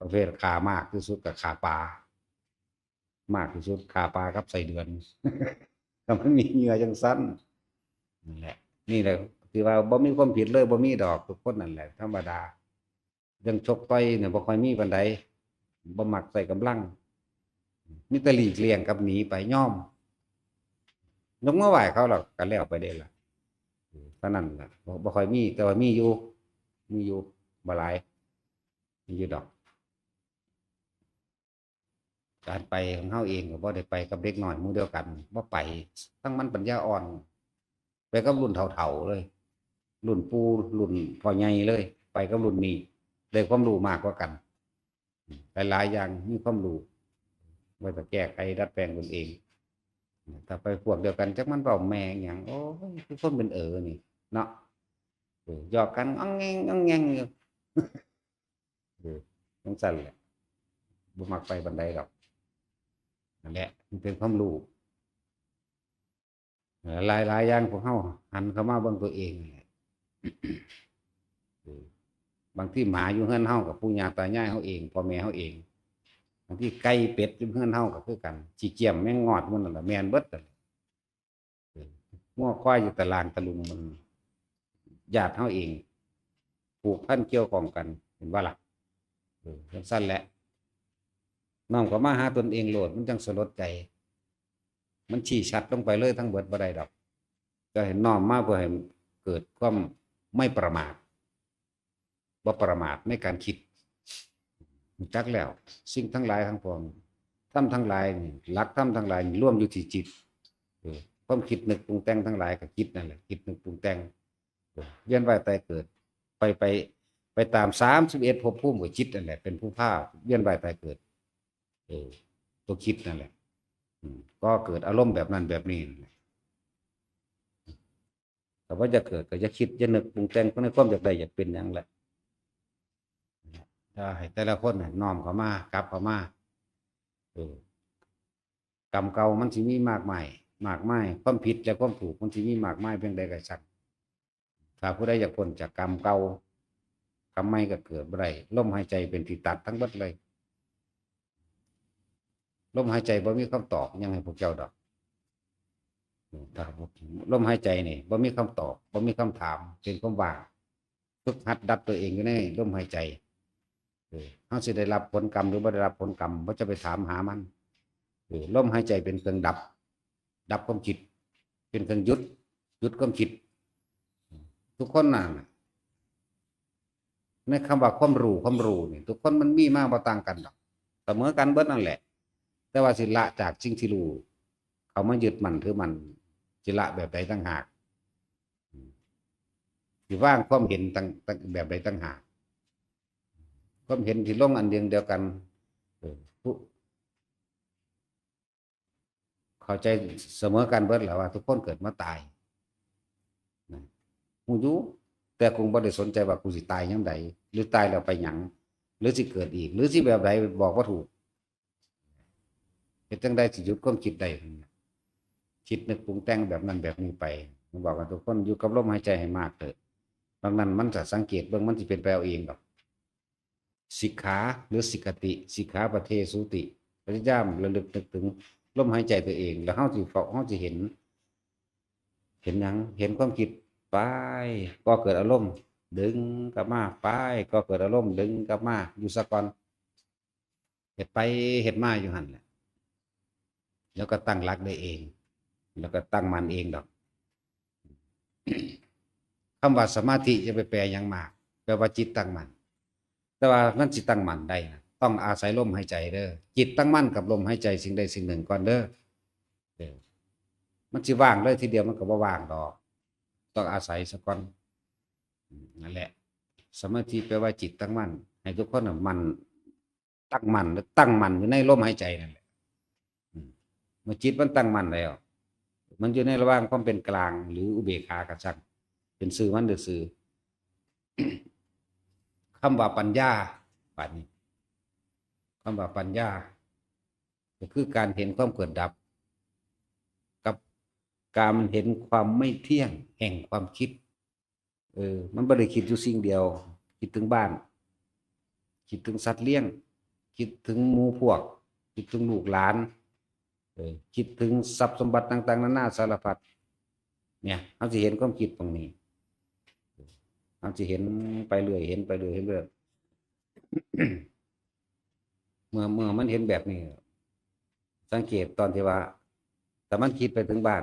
ประเภทขามากที่สุดกับขาปลามากที่สุดขาปลากับใส่เดือนถ้ามันมีเหงื่อจังสั้นนั่นแหละนี่แหละคือว่าบ่มีความผิดเลยบ่มีดอกทุกคนนั่นแหละธรรมดายังชกต่อยเนี่ยบ่ค่อยมีปานใดบ่มักใส่กำลังมีแต่หลีกเลี่ยงกับหนีไปย่อมยกมือไหว้เขาหรอกกันแล้วไปได้ละเท่านั้นล่ะบ่ค่อยมีแต่ว่ามีอยู่บ่หลายมีอยู่ดอกการไปของเฮาเองก็บ่ได้ไปกับเด็กน้อยหมู่เดียวกันบ่ไปทั้งมันปัญญาอ่อนไปกับรุ่นเฒ่าๆเลยรุ่นปู่รุ่นพ่อใหญ่เลยไปกับรุ่นนี้ได้ความรู้มากกว่ากันหลายๆอย่างมีความรู้ไว้จะแก้ไขดัดแปลงตนเองถ้าไปพวกเดียวกันจักมันเว้าแม่หยังโอ้ยคือคนเป็นนี่เนาะหยอกกันอ้องแงงอยู่จังซั่นแหละบ่มักไปปานใดดอกนั่นแหละมันเป็นความรู้หลายอย่างพวกเฮาหันเข้ามาเบิ่งตัวเองนี่แหละบางทีหมาอยู่เฮือนเฮากับปู่ย่าตายายเฮาเองพ่อแม่เฮาเองบางทีไก่เป็ดอยู่เฮือนเฮาก็คือกันขี้เกียจแม่งงอดมันนั่นล่ะแม่นเบิดนั่นงัวควายอยู่ตารางตะลุงมันญาติเฮาเองผูกพันเกี่ยวข้องกันเห็นว่าล่ะจังซั่นแหละน้อมเข้ามาหาตนเองโลดมันจังสลดใจมันชี้ชัดลงไปเลยทั้งเบิดบ่ได้ดอกก็เห็นน้อมมาเพื่อให้เกิดความไม่ประมาทบ่ประมาทในการคิดจักแล้วสิ่งทั้งหลายทั้งปวงธรรมทั้งหลายนี่หลักธรรมทั้งหลายนี่รวมอยู่ที่จิตความคิดนึกปรุงแต่งทั้งหลายก็คิดนั่นแหละคิดนึกปรุงแต่งเวียนว่ายตายเกิดไปตาม31ภพภูมิก็จิตนั่นแหละเป็นผู้พาเวียนว่ายตายเกิดตัวคิดนั่นแหละก็เกิดอารมณ์แบบนั้นแบบนี้แต่ว่าจะเกิดก็จะคิดจะนึกปรุงแต่งในความอยากได้อยากเป็นอย่างแหละถ้าให้แต่ละคนน้อมเข้ามากลับเข้ามากรรมเก่ามันสิมีมากมายความผิดและความถูกมันสิมีมากมายเพียงใดก็ช่างถ้าผู้ใดอยากพ้นจากกรรมเก่ากรรมใหม่ก็เกิดบ่ได้ลมหายใจเป็นที่ตัดทั้งหมดเลยลมหายใจบ่มีคำตอบยังให้พวกเจ้าดอกถ้าลมหายใจนี่บ่มีคำตอบบ่มีคำถามเป็นความว่างฝึกหัดดับตัวเองอยู่ในลมหายใจเขาสิได้รับผลกรรมหรือไม่ได้รับผลกรรมเขาจะไปถามหามัน ลมหายใจเป็นเครื่องดับความคิดเป็นเครื่องหยุดความคิดทุกคนน่ะในคำว่าความรู้นี่ทุกคนมันมีมาบ่ต่างกันดอกเสมอกันเบิดนั่นแหละแต่ว่าสิละจากสิ่งที่รู้เขามายึดมันถือมันสิละแบบใดต่างหากสิว่างความเห็นต่างแบบใดต่างหากความเห็นที่ลงอันเดียวกันผู้เข้าใจเสมอกันเบิดแหละว่าทุกคนเกิดมาตายหูอยู่แต่คงบ่ได้สนใจว่ากูสิตายยังไงหรือตายแล้วไปหยังหรือสิเกิดอีกหรือสิแบบใดบอกว่าถูกเฮ็ดจังได๋สิหยุดความคิดได้คิดนึกปรุงแต่งแบบนั้นแบบนี้ไปผมบอกว่าทุกคนอยู่กับลมหายใจให้มากเถิดบางนั้นมันจะสังเกตเบิ่งมันสิเป็นไปเอาเองดอกสิกขาหรือสิกติสิกขาปะเทสุติพยายามระลึกนึกถึงลมหายใจตัวเองแล้วเฮาสิเห็นหยังเห็นความคิดไปก็เกิดอารมณ์ดึงกลับมาไปก็เกิดอารมณ์ดึงกลับมาอยู่ซะก่อนเฮ็ดไปเฮ็ดมาอยู่หั่นแหละแล้วก็ตั้งหลักได้เองแล้วก็ตั้งมันเองดอกคำว่าสมาธิจะไปแปลหยังมากแปลว่าจิตตั้งมั่นแต่ว่ามันสิตั้งมั่นได้นะต้องอาศัยลมหายใจเด้อจิตตั้งมั่นกับลมหายใจสิ่งใดสิ่งหนึ่งก่อนเด้อมันสิว่างเลยทีเดียวมันก็บ่ว่างดอกต้องอาศัยซะก่อนนั่นแหละสมาธิแปลว่าจิตตั้งมั่นให้ทุกคนน่ะมันตั้งมั่นหรือตั้งมั่นอยู่ในลมหายใจนั่นแหละเมื่อจิตมันตั้งมั่นแล้วมันอยู่ในระหว่างความเป็นกลางหรืออุเบกขาก็ช่างเป็นสื่อมันหรือสื่อคำว่าปัญญาบัดนี้คำว่าปัญญาก็คือการเห็นความเกิดดับกับการเห็นความไม่เที่ยงแห่งความคิดมันไม่ได้คิดอยู่สิ่งเดียวคิดถึงบ้านคิดถึงสัตว์เลี้ยงคิดถึงหมู่พวกคิดถึงลูกหลานคิดถึงทรัพย์สมบัติต่างๆนานาสารพัดเนี่ยเราจะเห็นความคิดตรงนี้เราจะเห็นไปเรื่อยเห็นไปเรื่อยเห็นเรื่อยเมื่อมันเห็นแบบนี้สังเกตตอนที่ว่าแต่มันคิดไปถึงบ้าน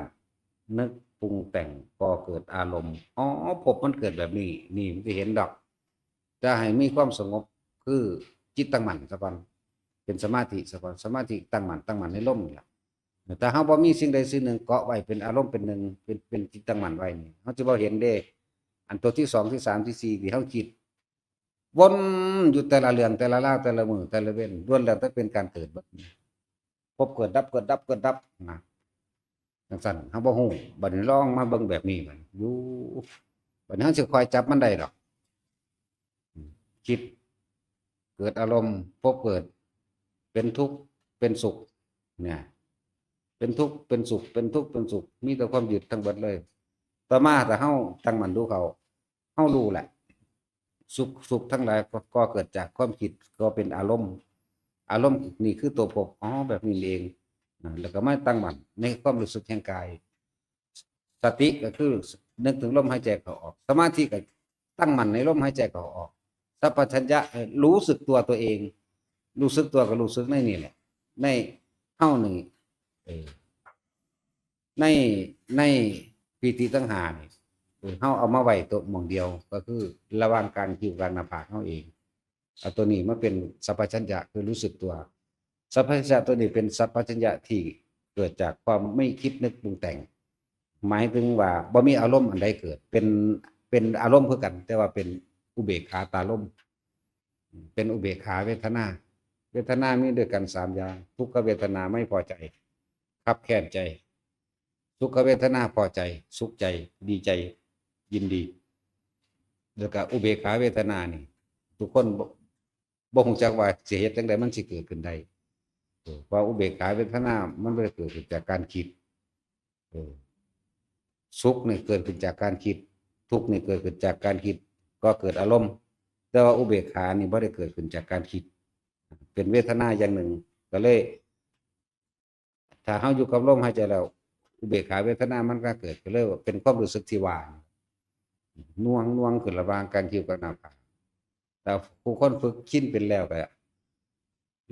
นึกปรุงแต่งพอเกิดอารมณ์อ๋อพบมันเกิดแบบนี้นี่มันจะเห็นดอกจะให้มีความสงบคือจิตตั้งมั่นซะก่อนเป็นสมาธิซะก่อนสมาธิตั้งมั่นในลมนี่แหละแต่เฮาบ่มีสิ่งใดสิ่งหนึ่งเกาะไว้เป็นอารมณ์เป็นหนึ่งเป็นจิตตั้งมั่นไว้นี่เฮาจะบ่เห็นเด้อันตัวที่สองที่สามที่สี่ที่เฮาคิดวนอยู่แต่ละเรื่องแต่ละราวแต่ละมือแต่ละเว้นล้วนแล้วแต่เป็นการเกิดแบบนี้พบเกิดดับเกิดดับเกิดดับนะจังซั่นเฮาบ่ฮู้บัดนี้ลองมาเบิ่งแบบนี้บัดอยู่บัดนี้เฮาสิค่อยจับมันได้ดอกคิดเกิดอารมณ์พบเกิดเป็นทุกข์เป็นสุขเนี่ยเป็นทุกข์เป็นสุขเป็นทุกข์เป็นสุขมีแต่ความยึดทั้งหมดเลยต่อมาถ้าเฮาตั้งมั่นดูเขาเฮารู้แหละสุขทั้งหลายก็เกิดจากความคิดก็เป็นอารมณ์นี่คือตัวพบอ๋อแบบนี้เองแล้วก็ไม่ตั้งมั่นในความรู้สึกแห่งกายสติก็คือนึกถึงลมหายใจเข้าออกสมาธิก็ตั้งมั่นในลมหายใจเข้าออกสัพพัญญะรู้สึกตัวเองรู้สึกตัวก็รู้สึกในนี่แหละในเฮานี่ในในปีติตั้งหานี่เฮาเอามาไว้ตัวหม่องเดียวก็คือระหว่างกลางคิ้วกลางหน้าผากเฮาเองเอาตัวนี้มาเป็นสัพพัญญะคือรู้สึกตัวสัพพัญญะตัวนี้เป็นสัพพัญญะที่เกิดจากความไม่คิดนึกปรุงแต่งหมายถึงว่าบ่มีอารมณ์อันใดเกิดเป็นอารมณ์คือกันแต่ว่าเป็นอุเบกขาตาลมเป็นอุเบกขาเวทนามีด้วยกัน3อย่างทุกขเวทนาไม่พอใจคับแค้นใจทุกขเวทนาพอใจสุขใจดีใจยินดีแล้วก็อุเบกขาเวทนานี่ทุกคนบ่ฮู้จักว่าสิเฮ็ดจังได๋มันสิเกิดขึ้นได้เพราะอุเบกขาเวทนามันบ่ได้เกิดขึ้นจากการคิดสุขนี่เกิดขึ้นจากการคิดทุกข์นี่เกิดขึ้นจากการคิดก็เกิดอารมณ์แต่ว่าอุเบกขานี่บ่ได้เกิดขึ้นจากการคิดเป็นเวทนาอย่างหนึ่งก็เลยถ้าเฮาอยู่กับลมหายใจแล้วอุเบกขาเวทนามันก็เกิดก็เลยเป็นความรู้สึกที่ว่างน่วงขึ้นระหว่างการคิ้วกับหน้าผากแต่ผู้คนฝึกชินเป็นแล้วก็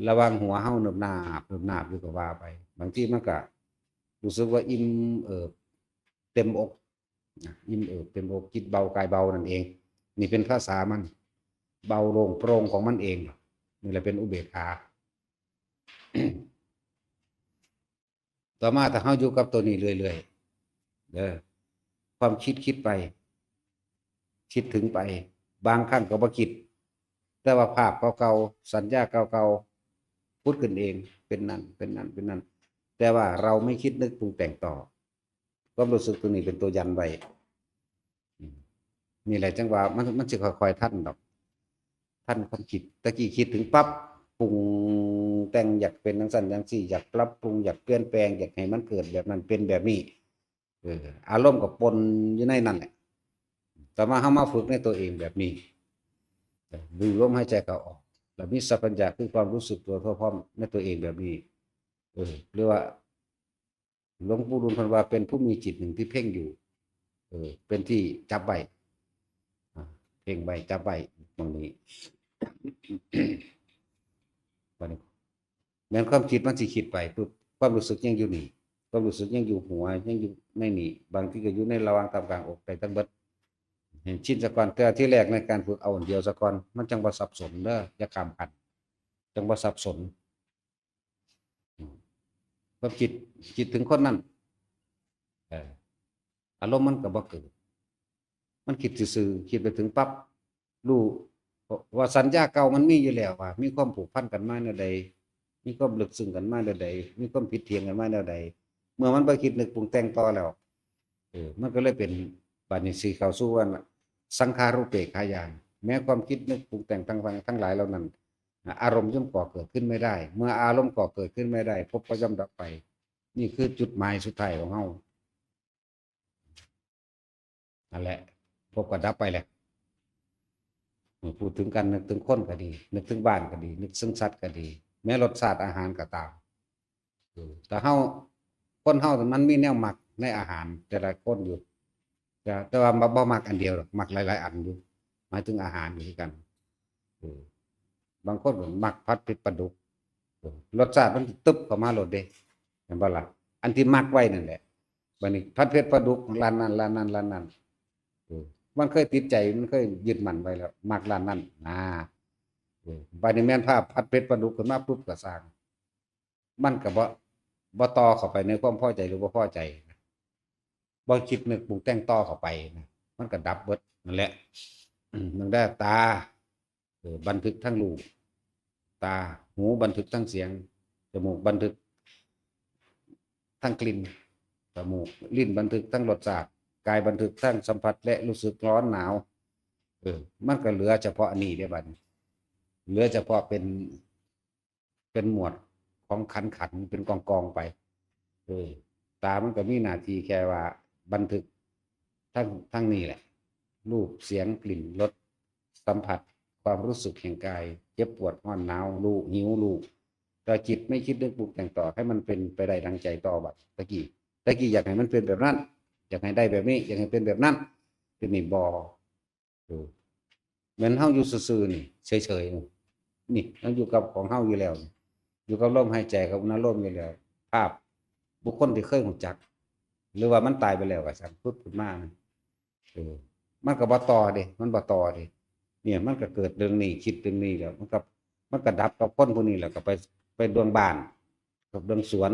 ระวังหัวเฮาเนิบหนาบเนิบหนาบอยู่ก็ว่าไปบางทีมันก็รู้สึกว่าอิ่มเต็มอกอิ่มเต็มอกจิตเบากายเบานั่นเองนี่เป็นภาษามันเบาโล่งโปร่งของมันเองนี่แหละเป็นอุเบกขาต่อมาถ้าเฮาอยู่กับตัวนี้เรื่อยๆเด้อความคิดไปคิดถึงไปบางครั้งก็บ่คิดแต่ว่าภาพเก่าๆสัญญาเก่าๆพูดขึ้นเองเป็นนั่นเป็นนั่นเป็นนั่นแต่ว่าเราไม่คิดนึกปรุงแต่งต่อความรู้สึกตัวนี้เป็นตัวยันไว้นี่แหละจังว่ามันจะค่อยๆท่านดอกท่านความคิดตะกี้คิดถึงปั๊บปรุงแต่งอยากเป็นจังซั่นจังซี่อยากปรับปรุงอยากเปลี่ยนแปลงอยากให้มันเกิดแบบนั้นเป็นแบบนี้อารมณ์ก็ปนอยู่ในนั่นแหละต่อมาเฮามาฝึกในตัวเองแบบนี้ดูลมหายใจเข้าออกแล้วมีสัพพัญญะคือความรู้สึกตัวทั่วพร้อมในตัวเองแบบนี้เรียกว่าหลวงปู่ดูลย์เพิ่นว่าเป็นผู้มีจิตหนึ่งที่เพ่งอยู่เป็นที่จับไว้เพ่งไว้จับไว้ตรงนี้วันนี้แม้ความคิดมันสิคิดไปปุ๊บความรู้สึกยังอยู่นี่ความรู้สึกยังอยู่หัวยังอยู่ในนี่บางทีก็อยู่ในระหว่างตามกลางอกไปทั้งเบิดเห็นชินซะก่อนแต่ที่แรกในการฝึกเอาอันเดียวซะก่อนมันจังบ่สับสนเด้ออย่าข้ามขัดจังบ่สับสนความคิดถึงคนนั้นอารมณ์มันก็บ่เกิดมันคิดซื่อๆคิดไปถึงปั๊บรู้ว่าสัญญาเก่ามันมีอยู่แล้วว่ามีความผูกพันกันมาแนวใดมีความลึกซึ้งกันมาแนวใดมีความผิดเถียงกันมาแนวใดเมื่อมันบ่คิดนึกปรุงแต่งต่อแล้วมันก็เลยเป็นบัดนี้สิเข้าสู่ว่าสังขารุปเปกขายานแม้ความคิดนึกปรุงแต่งทั้งหลายเหล่านั้นอารมณ์ย่อมก่อเกิดขึ้นไม่ได้เมื่ออารมณ์ก่อเกิดขึ้นไม่ได้พบก็ย่อมดับไปนี่คือจุดหมายสุดท้ายของเฮานั่นแหละพบก็ดับไปแหละพูดถึงกันนึกถึงคนก็ดีนึกถึงบ้านก็ดีนึกถึงสัตว์ก็ดีแม้รสชาติอาหารก็ตามแต่เฮาคนเฮามันมีแนวมักในอาหารแต่ละคนอยู่แต่ว่าบ่มักอันเดียวหรอกมักหลายๆอันอยู่หมายถึงอาหารอยู่ที่กันบางคนก็มักผัดเผ็ดปลาดุกรสชาติมันตึ๊บเข้ามาโลดเด้เห็นบ่ล่ะอันที่มักไว้นั่นแหละบัดนี้ผัดเผ็ดปลาดุกร้านนั้นมันเคยติดใจมันเคยยึดมั่นไว้แล้วมักร้านนั้นบัดนี้แม่นภาพผัดเผ็ดปลาดุกขึ้นมาปุ๊บก็สร้างมันก็บ่ต่อเข้าไปในความพอใจหรือบ่พอใจบ่คิดนึกปรุงแต่งต่อเข้าไปนะมันก็ดับเบิดนั่นแหละมันได้ตาบันทึกทั้งรูปตาหูบันทึกทั้งเสียงจมูกบันทึกทั้งกลิ่นจมูกลิ้นบันทึกทั้งรสชาติกายบันทึกทั้งสัมผัสและรู้สึกร้อนหนาวมันก็เหลือเฉพาะอันนี้เด้บัดเหลือเฉพาะเป็นหมวดของขันเป็นกองไปตามันก็มีหน้าที่แค่ว่าบันทึกทั้งนี้แหละรูปเสียงกลิ่นรสสัมผัสความรู้สึกแห่งกายเจ็บปวดร้อนหนาวรู้หิวรู้แต่จิตไม่คิดนึกปรุงแต่งต่อให้มันเป็นไปได้ดังใจต่อบัดตะกี้อยากให้มันเป็นแบบนั้นอยากให้ได้แบบนี้อยากให้เป็นแบบนั้นเป็นนี่บ่เหมือนเฮาอยู่ซื่อๆนี่เฉยๆนี่เราอยู่กับของเฮาอยู่แล้วอยู่กับลมหายใจกับอุณหภูมิอยู่แล้วภาพบุคคลที่เคยรู้จักหรือว่ามันตายไปแล้วก็สั่งพูดขึ้นมามันก็บ่ต่อเด้มันบ่ต่อเด้เนี่ยมันก็เกิดเรื่องนี้คิดเรื่องนี้แล้วมันก็ดับกับคนพวกนี้แล้วก็ไปดวงบ้านกับดวงสวน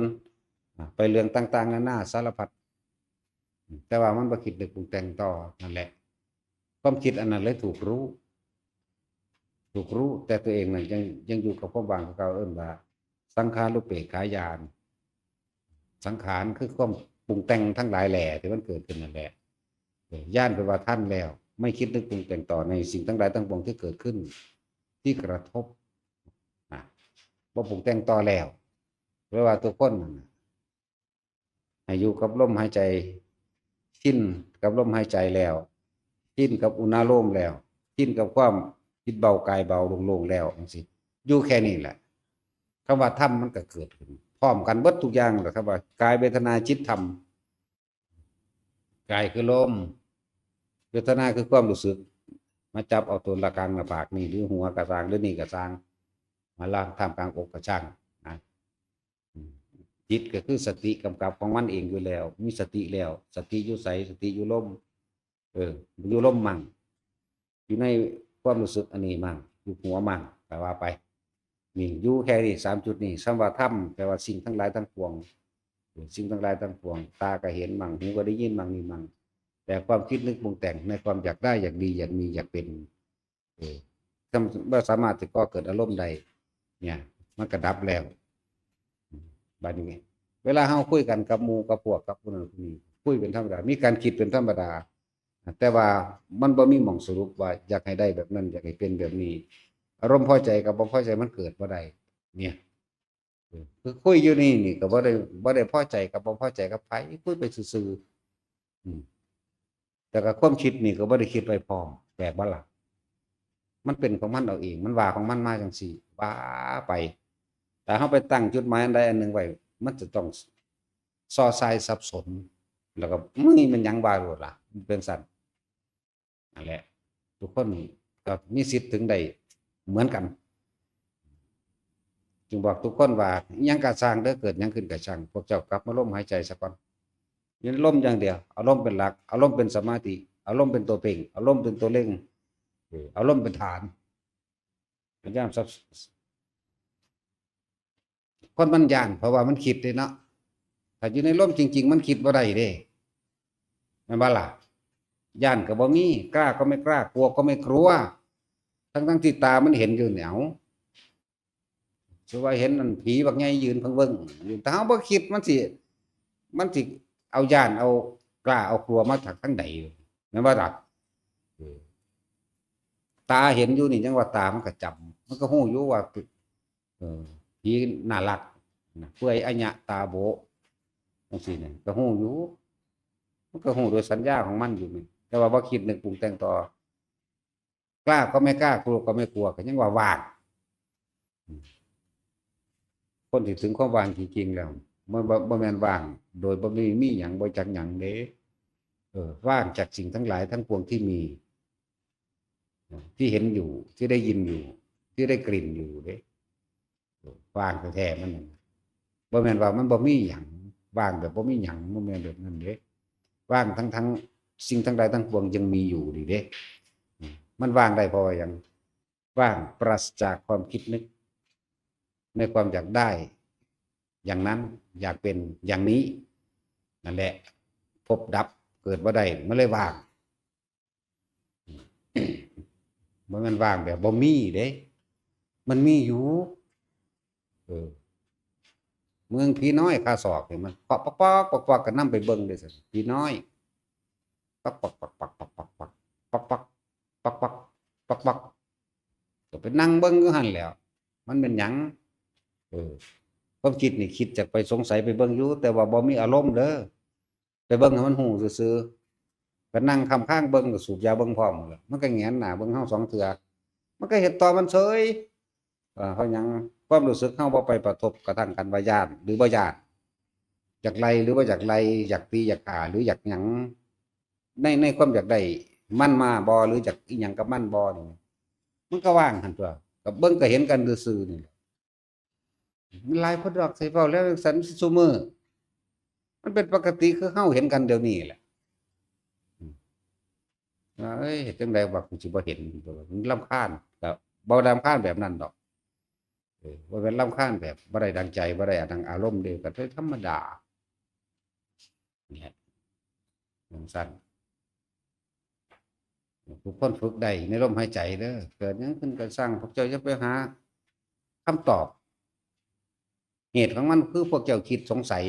ไปเรื่องต่างๆนานาสารพัดแต่ว่ามันบ่คิดนึกปรุงแต่งต่อนั่นแหละความคิดอันนั้นเลยถูกรู้แต่ตัวเองน่ะยังอยู่กับความว่างของเขาว่าสังขารุปเปกขายานสังขารคือความปรุงแต่งทั้งหลายแหล่ที่มันเกิดขึ้นนั่นแหละย่านไปว่าท่านแล้วไม่คิดนึกปรุงแต่งต่อในสิ่งทั้งหลายทั้งปวงที่เกิดขึ้นที่กระทบบ่ปรุงแต่งต่อแล้วเพราะว่าตัวคนให้อยู่กับลมหายใจชินกับลมหายใจแล้วชินกับอุณหภูมิแล้วชินกับความจิตเบากายเบาโล่งๆแล้วจังซี่อยู่แค่นี้แหละคำว่าธรรมมันก็เกิดขึ้นพร้อมกันเบิดทุกอย่างแหละครับว่ากายเวทนาจิตธรรมกายคือลมเวทนาคือความรู้สึกมาจับเอาตัวละกลางหน้าผากนี่หรือหัวกระซางหรือนี่กระซาง มาล่างท่ามกลางอกกระช่างนะจิตก็คือสติกำกับของมันเองอยู่แล้วมีสติแล้วสติอยู่ใสสติอยู่ลมอยู่ลมมั่งอยู่ในความรู้สึกอันนี้มั่งอยู่หัวมั่งแปลว่าไปนี่อยู่แค่นี้3 จุดนี่สัมว่าธรรมแปลว่าสิ่งทั้งหลายทั้งปวงสิ่งทั้งหลายทั้งปวงตาก็เห็นมั่งหูก็ได้ยินมั่งนี่มั่งแต่ความคิดนึกปรุงแต่งในความอยากได้อยากดีอยากมีอยากเป็นถ้าไม่สามารถจะก่อเกิดอารมณ์ใดเนี่ยมันก็ดับแล้วบาดนี้เวลาเฮาคุยกันกับหมู่กับพวกกับคนนั้นคนนี้คุยเป็นธรรมดามีการคิดเป็นธรรมดาแต่ว่ามันบ่มีหม่องสรุปว่าอยากให้ได้แบบนั้นอยากให้เป็นแบบนี้อารมณ์พอใจกับบ่พอใจมันเกิดบ่ได้เนี่ยคือคุยอยู่นี่ก็บ่ได้พอใจกับบ่พอใจกับไผคุยไปซื่อๆแต่ก็ความคิดนี่ก็บ่ได้คิดไว้พร้อมแปลกบ่ล่ะมันเป็นของมันเอาเองมันว่าของมันมาจังซี่ว่าไปแต่เฮาไปตั้งจุดหมายอันใดอันหนึ่งไว้มันจะต้องซอซายสับสนแล้วก็มันหยังว่าโลดล่ะมันเป็นสั่นนั่นแหละทุกคนก็มีสิทธิ์ถึงได้เหมือนกันจึงบอกทุกคนว่าอิหยังก็สร้างเด้อเกิดหยังขึ้นก็ช่างพวกเจ้ากลับมาลมหายใจซะก่อนอย่าลมอย่างเดียวเอาลมเป็นหลักเอาลมเป็นสมาธิเอาลมเป็นตัวเพ่งเอาลมเป็นตัวเร่งเอาลมเป็นฐานพยายามคนมันย่านเพราะว่ามันคิดเลยเนาะถ้าอยู่ในลมจริงๆมันคิดบ่ได้เด้แม่นบ่ล่ะย่านก็บ่มีกล้าก็ไม่กล้ากลัวก็ไม่กลัวทั้งที่ตามันเห็นอยู่เหนียวสิว่าเห็นนั่นผีบักใหญ่ยืนเบิ่งอยู่ถ้าเฮาบ่คิดมันสิเอาย่านเอากล้าเอากลัวมาจากทางใดแม่นบ่ล่ะตาเห็นอยู่นี่จังว่าตามันก็จำมันก็ฮู้อยู่ว่าผีน่ารักเปื่อยอัญญะตาโบจังซี่นี่ก็ฮู้อยู่มันก็ฮู้โดยสัญญาของมันอยู่นี่แต่ว่าบ่คิดนึกปรุงแต่งต่อกล้าก็ไม่กล้ากลัวก็ไม่กลัวก็ยังว่าว่างคนที่ถึงความว่างจริงๆแล้วบ่แม่นว่างโดยบ่มีหยังบ่จักหยังเด้ว่างจากสิ่งทั้งหลายทั้งปวงที่มีที่เห็นอยู่ที่ได้ยินอยู่ที่ได้กลิ่นอยู่เด้ว่างแท้ๆมันบ่แม่นว่ามันบ่มีหยังว่างแบบบ่มีหยังบ่แม่นแบบนั้นเด้ว่างทั้งสิ่งทั้งหลายทั้งปวงยังมีอยู่นี่เด้มันว่างได้เพราะว่าหยังว่างปราศจากความคิดนึกในความอยากได้อย่างนั้นอยากเป็นอย่างนี้นั่นแหละพบดับเกิดบ่ได้มันเลยว่างบ่แม่นว่างแบบบ่มีเด้มันมีอยู่เมืองผีน้อยคาศอกนี่มันปอกๆๆๆก็นำไปเบิ่งเด้อซั่นผีน้อยปักๆๆๆๆปักๆปักๆปักๆก็ไปนั่งเบิ่งอยู่หั่นแหล้วมันเป็นหยังความคิดนี่คิดจากไปสงสัยไปเบิ่งอยู่แต่ว่าบ่มีอารมณ์เด้อไปเบิ่งให้มันฮู้ซื่อๆก็นั่งค้ำข้างเบิ่งก็สูบยาเบิ่งพร้อมล่ะมันก็แหงนหน้าเบิ่งเฮา2เทื่อมันก็เฮ็ดต่อมันเฉยเพราะหยังความรู้สึกเฮาบ่ไปกระทบกระทั่งกันว่าย้านหรือบ่ย้านอยากไล่หรือบ่อยากไล่อยากตีอยากฆ่าหรืออยากหยังในความอยากได้มันมาบ่หรืออยากอีหยังกับมันบ่นี่มันก็ว่างหั่นตั่วก็เบิ่งก็เห็นกันซื่อๆนี่มันหลายคนดอกสิเว้าแล้วจั่งซั้นซุมื้อมันเป็นปกติคือเฮาเห็นกันเดี๋ยวนี้แหละว่าเฮ้ยเฮ็ดจั่งใดว่ากูสิบ่เห็นมันรำคาญก็บ่รำคาญแบบนั้นดอกบ่แม่นรำคาญแบบบ่ได้ดังใจบ่ได้ดังอารมณ์เดะก็เป็นธรรมดาเนี่ยจั่งซั้นทุกคนฝึกได้ในลมหายใจเด้อเกิดหยังขึ้นก็ช่างพวกเจ้าอย่าไปหาคำตอบเหตุของมันคือพวกเจ้าคิดสงสัย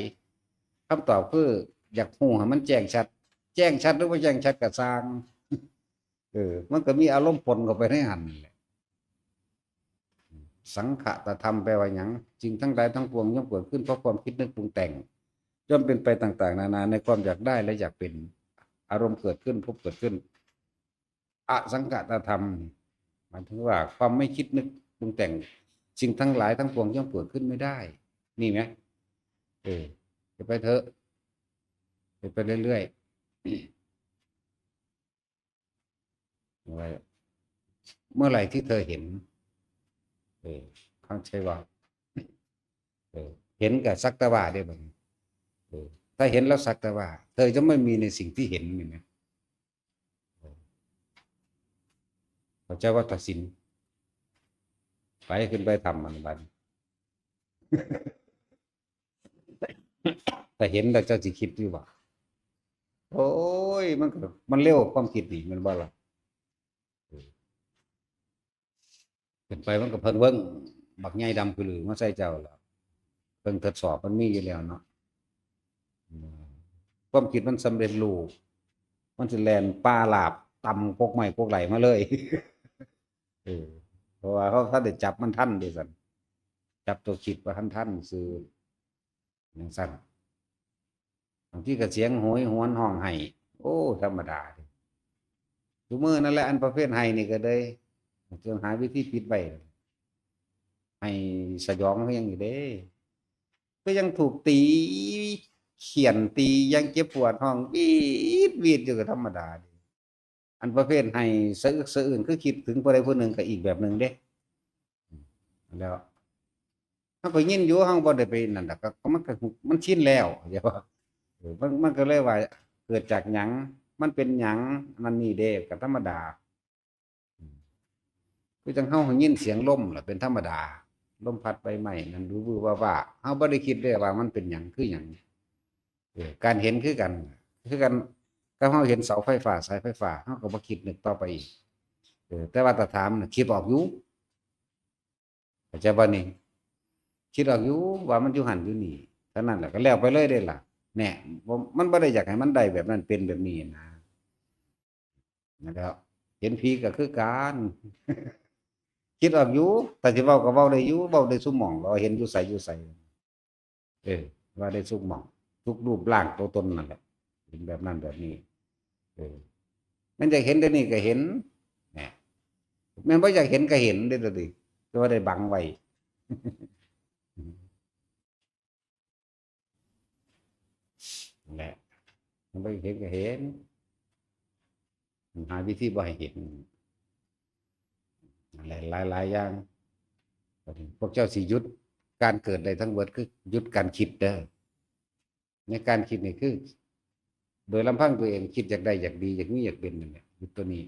คำตอบคืออยากฮู้ให้มันแจ้งชัดแจ้งชัดหรือบ่แจ้งชัดก็ช่างมันก็มีอารมณ์ปนเข้าไปในหันนั่นแหละสังขตธรรมแปลว่าหยังสิ่งทั้งหลายทั้งปวงย่อมเกิดขึ้นเพราะความคิดนึกปรุงแต่งย่อมเป็นไปต่างๆนานาในความอยากได้และอยากเป็นอารมณ์เกิดขึ้นพบเกิดขึ้นอสังขตธรรมหมายถึงว่าความไม่คิดนึกปรุงแต่งสิ่งทั้งหลายทั้งปวงย่อมเกิดขึ้นไม่ได้นี่ไหมจะไปเถอะไปเรื่อยๆเมื่อไหร่ที่เธอเห็น เข้าใจว่าเห็นกับสักแต่ว่าได้บ่ถ้าเห็นแล้วสักแต่ว่าเธอจะไม่มีในสิ่งที่เห็นนี่นะเข้าใจว่าตัดสินไปขึ้นไปทำมันบัดแต่เห็นแล้วเจ้าสิคิดอยู่ว่าโอ้ยมันเร็วความคิดนี่มันบ่ล่ะขึ้นไปมันก็เพิ่งเบิ่งบักใหญ่ดำคือหรือมาใส่เจ้าแล้วเพิ่งทดสอบมันมีอยู่แล้วเนาะความคิดมันสำเร็จรูปมันสิแล่นปลาหลาบตำกกไม้กกไหลมาเลยเออเพราะว่าเขาถ้าได้จับมันทันเด้ซั่นจับตัวคิดว่าทันซื่อจังซั่นบางทีก็เสียงโหยหวนร้องไห้โอ้ธรรมดาเดะซุมื้อนั่นแหละอันประเภทไห้นี่ก็ได้จนหาวิธีปิดไว้ให้สยองคือหยังอยู่เด้ก็ยังถูกตีเขียนตียังเจ็บปวดห้องวีดวีดอยู่ก็ธรรมดาเดะอันประเภทให้สะอึกสะอื้นคือคิดถึงผู้ใดผู้หนึ่งก็อีกแบบหนึ่งเด้แล้วเขาก็ยินอยู่เขาบ่ได้ไปนั่นดอกก็มันชินแล้วอย่าว่ามันก็เลยว่าเกิดจากหยังมันเป็นหยังมันนี่เด้ก็ธรรมดาคือจังเฮายินเสียงลมล่ะเป็นธรรมดาลมพัดใบไม้นั่นรู้ว่าเฮาบ่ได้คิดเด้ว่ามันเป็นหยังคือหยังการเห็นคือกันก็เฮาเห็นเสาไฟฟ้าสายไฟฟ้าเฮาก็บ่คิดนึกต่อไปอีกแต่ว่าถ้าถามน่ะคิดออกอยู่เข้าใจบ่นี่คิดออกอยู่ว่ามันอยู่หั่นอยู่นี่เท่านั้นแหละก็แล้วไปเลยเด้ล่ะแหน่มันบ่ได้อยากให้มันได้แบบนั้นเป็นแบบนี้นะนั่นแหล้วเห็นผีก็คือการคิดออกอยู่แต่สิเว้าก็เว้าได้อยู่เว้าได้ซุหม้องว่าเห็นอยู่ไสอยู่ไสว่าได้ซุหม้องทุกรูปร่างตัวตนนั่นแหละเห็นแบบนั้นแบบนี้เออมันอยากเห็นเดี๋ยวนี้ก็เห็นแหน่แม่นบ่อยากเห็นก็เห็นเด้อดิแต่ว่าได้บังไว้นั่นแหละมันบ่อยากเห็นก็เห็นหาวิธีบ่ให้เห็นนั่นแหละหลายๆอย่างพวกเจ้าสิหยุดการเกิดได้ทั้งเบิดคือหยุดการคิดเด้อในการคิดนี่คือโดยลำพังตัวเองคิดอยากได้อยากดีอยากมีอยากเป็นนั่นแหละหยุดตัวนี้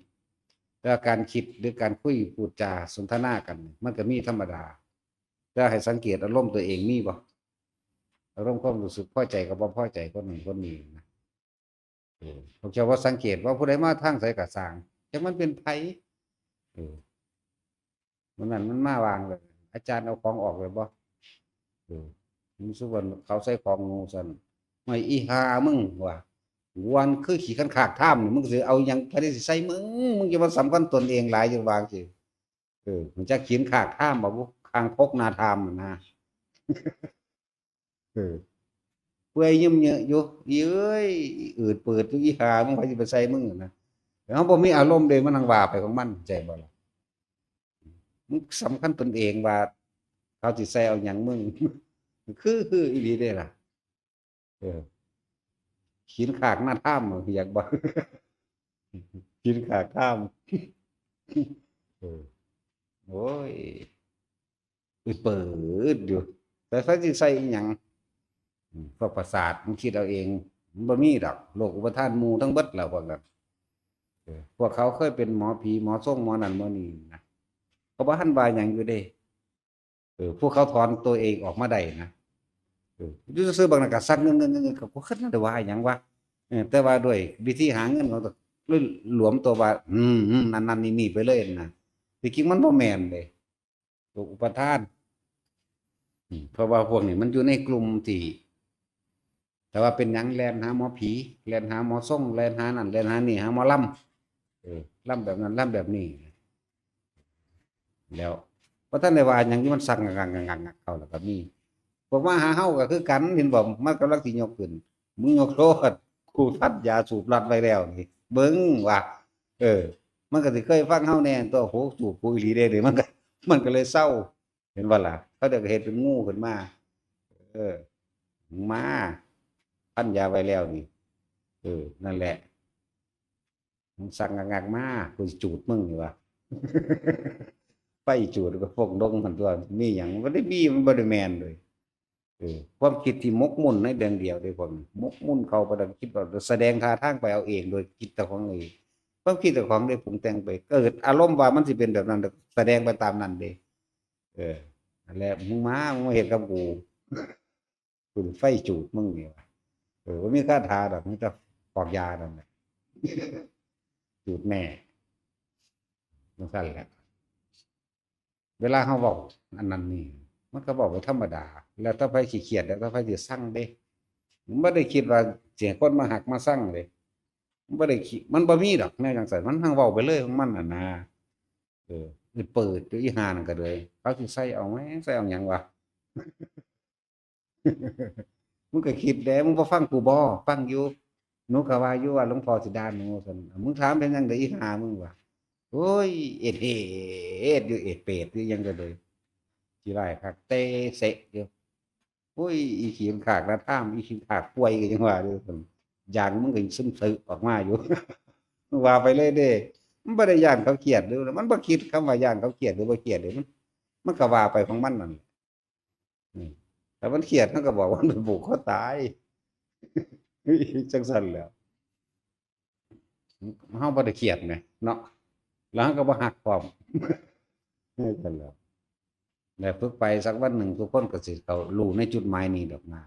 แต่การคิดหรือการคุยพูดจาสนทนากันมันก็มีธรรมดาแต่ให้สังเกตอารมณ์ตัวเองมีบ่อารมณ์ความรู้สึกพอใจกับบ่พอใจคนหนึ่งคนนี้นะผมเชื่อว่าสังเกตว่าผู้ใดมาทางไสก็สร้างจักมันเป็นไผเออมันนั่นมันมาวางเลยอาจารย์เอาของออกเลยบ่มันสุวรรณเขาใส่ของงูซั่นไม่อีหามึงว่าวันคือขี้ขันขากท่ามมึงสิเอาหยังไปได้สิใส่มึงจะมาสำคัญตนเองหลายจนวางสิมันจะขีนขากท่ามบ่คางคกนาทามนะเออเปื่อยยิ้มเยอะอยู่อีเอ้ยอืดเปิดอยู่อีหามึงไปสิไปใส่มึงนะแต่เขาบ่มีอารมณ์เดยมันทางว่าไปของมันใจบ่ล่ะมึงสำคัญตนเองว่าเขาสิใส่เอาหยังมึงคืออีหลีเด้ล่ะเออขีนขากหน้าถ้ำอยากบอกขีนขากถ้ำโอ้ยเปิดอยู่แต่ถ้าจะใส่หยังพวกประสาทมันคิดเอาเองมันบ่มีดอกโรคอุปทานหมู่ทั้งเบิดแล้วพวกนั้นพวกเขาเคยเป็นหมอผีหมอส่งหมอนั่นหมอนี่นะเขาบ่ทันว่าหยังอยู่เด้พวกเขาถอนตัวเองออกมาได้นะอยู่ซื่อบางนันก็ซักเงินก็บ่คิดได้ว่าหยังวะแต่ว่าด้วยวิธีหาเงินเขาเลยหลวมตัวว่านั่นนี่ไปเลยนะที่จริงมันบ่แม่นเด้ตัวอุปทานเพราะว่าพวกนี้มันอยู่ในกลุ่มที่แต่ว่าเป็นหยังแล่นหาหมอผีแล่นหาหมอส่งแล่นหานั่นแล่นหานี่หาหมอลำลำแบบนั้นลำแบบนี้แล้วเพราะท่านได้ว่าหยังที่มันสั่งงักเข้าแล้วก็มีพวกมาหาเฮาก็คือกันเห็นบ่มันกำลังสิยกขึ้นมึงยกโลดกูทัดยาสูบรัดไว้แล้วนี่เบิ่งว่าเออมันก็สิเคยฟังเฮาแน่ตัวโหสูบกูอีหลีเด้นี่มันก็เลยเศร้าเห็นบ่ล่ะเขาเดี๋ยวก็เฮ็ดเป็นงูขึ้นมาเออมาพันยาไว้แล้วนี่นั่นแหละมึงสั่งงักๆมากูสิจูดมึงนี่ว่า ไฟจูดก็พวกดงหันตัวมีหยังบ่ได้มีมันบ่ได้แม่นเลยความคิดที่มกมุ่นในเดือนเดียวเด้ผมมกมุ่นเข้าไปแล้วคิดว่าแสดงท่าทางไปเอาเองโดยคิดแต่ของเองความคิดแต่ของได้ปรุงแต่งไปเกิดอารมณ์ว่ามันสิเป็นแบบนั้นแสดงไปตามนั้นเด้นั่นแหละมึงมาเฮ็ดกับกูคุณไฟจูดมึงนี่ว่ะบ่มีคาถาดอกมีแต่ปอกยานั่นแหละจูดแม่จังซั่นแหละเวลาเฮาเว้าอันนั้นนี่มันก็เว้าไปธรรมดาแล้วถ้าไผสิเครียดแล้วถ้าไผสิสั่งเด้มันบ่ได้คิดว่าสิให้คนมาหักมาสั่งเด้มันบ่ได้คิดมันบ่มีดอกแนวจังซั่นมันทั้งเว้าไปเลยของมันน่ะนะสิเปิดอยู่อีห่านั่นก็เลยเขาสิใส่เอาแหมใส่เอาหยังวะมึงก็คิดแหล้มึงบ่ฟังกูบ่ฟังอยู่หนูก็ว่าอยู่ว่าหลวงพ่อสิด่าหนูซั่นมึงถามเป็นจังได๋อีห่ามึงวะโอ้ยเอ็ดอยู่เอ็ดเป็ดอยู่หยังก็เลยขี้ร้ายคักเตะเสะอยู่โอ้ยอีขี้มันขากระท่ามอีขี้ขากป่วยก็ยังว่าอยู่ซั่นอย่างมึงก็ซึมซึออกมาอยู่ว่าไปเลยเด้มันบ่ได้ย้านเขาเครียดหรือมันบ่คิดคำว่าย้านเขาเครียดหรือบ่เครียดเด้มันก็ว่าไปของมันนั่นอืมแต่มันเครียดมันก็บอกว่ามันผูกคอตายจังซั่นแหล้วเฮาบ่ได้เครียดแหมเนาะแล้วเราก็บ่ฮักพร้อมจังซั่นแหล้วแล้วฝึกไปสักวันหนึ่งทุกคนก็สิเข้ารู้ในจุดหมายนี้ดอกนะ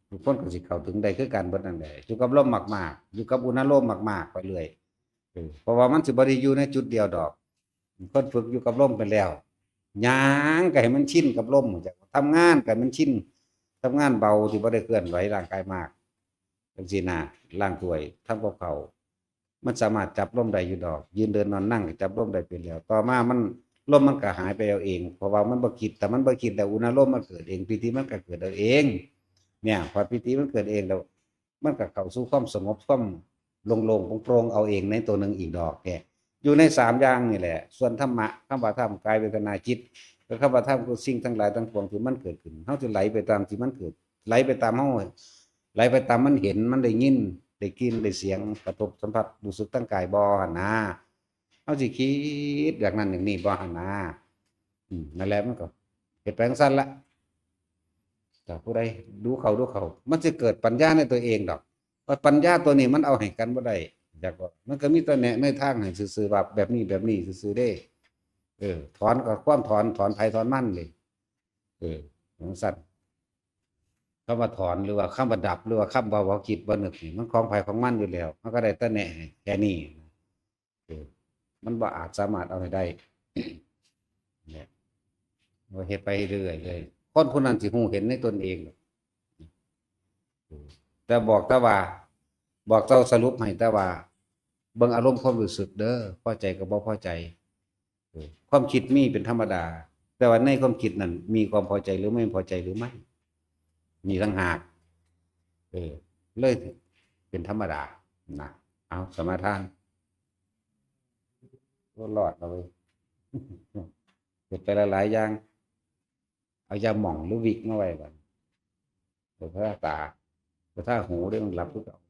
ทุกคนก็สิเข้าถึงได้คือกันเบิดนั่นแหละอยู่กับลมมากๆอยู่กับอุณหภูมิมากๆไปเรื่อยเพราะว่ามันสิบ่ได้อยู่ในจุดเดียวดอกคนฝึกอยู่กับลมไปแล้วหยังก็ให้มันชินกับลมจักทำงานก็ให้มันชินทำงานเบาที่บ่ได้เคลื่อนไหวร่างกายมากจังซี่นะล้างถ้วยทำกับข้าวมันสามารถจับลมได้อยู่ดอกยืนเดินนอนนั่งก็จับลมได้เป็นแล้วต่อมามันลมมันก็หายไปเอาเองเพราะว่ามันบ่คิดแต่มันบ่คิดแล้วอุณหภูมิมันเกิดเองปิติมันก็เกิดเอาเองเนี่ยพอปิติมันเกิดเองแล้วมันก็เข้าสู่ความสงบความโล่งๆโปร่งๆเอาเองในตัวหนึ่งอีกดอกเนี่ยอยู่ในสามอย่างนี่แหละส่วนธรรมะคำว่าธรรมกายเวทนาจิตก็คำว่าธรรมคือสิ่งทั้งหลายทั้งปวงที่มันเกิดขึ้นเฮาสิไหลไปตามที่มันเกิดไหลไปตามเฮาไหลไปตามมันเห็นมันได้ยินได้กลิ่นได้เสียงกระทบสัมผัสรู้สึกตั้งกายบ่หั่นนะเฮาสิคิดอย่างนั้นอย่างนี้บ่หั่นนะนั่นแหละมันก็เฮ็ดไปจังซั่นละถ้าผู้ใดดูเขามันจะเกิดปัญญาในตัวเองดอกว่าปัญญาตัวนี้มันเอาให้กันบ่ได้อยากว่ามันก็มีตัวแนะในทางให้ซื่อๆว่าแบบนี้ซื่อๆเด้ถอนก็ความถอนไผถอนมันเลยจังซั่นคำว่าถอนหรือว่าคำว่าดับหรือว่าคำว่าบ่คิดบ่นึกนี่มันของไผของมันอยู่แล้วมันก็ได้แต่แนะให้แค่นี้เออมันบ่อาจสามารถเอาให้ได้เนี่ยว่าเฮ็ดไปเรื่อยเลยคนผู้นั้นสิฮู้เห็นในตนเองแต่บอกเจ้าสรุปให้แต่ว่าเบิ่งอารมณ์ความรู้สึกเด้อพอใจกับบ่พอใจความคิดมีเป็นธรรมดาแต่ว่าในความคิดนั้นมีความพอใจหรือไม่พอใจหรือไม่มีต่างหากเลยเป็นธรรมดานะเอาสมาทานก็รอดเอาไว้เกิดไปหลายๆอย่างเอายาหม่องหรือวิกมาไว้ก่อนเดี๋ยวพระตาพระท่าหูเรื่องรับทุกอย่าง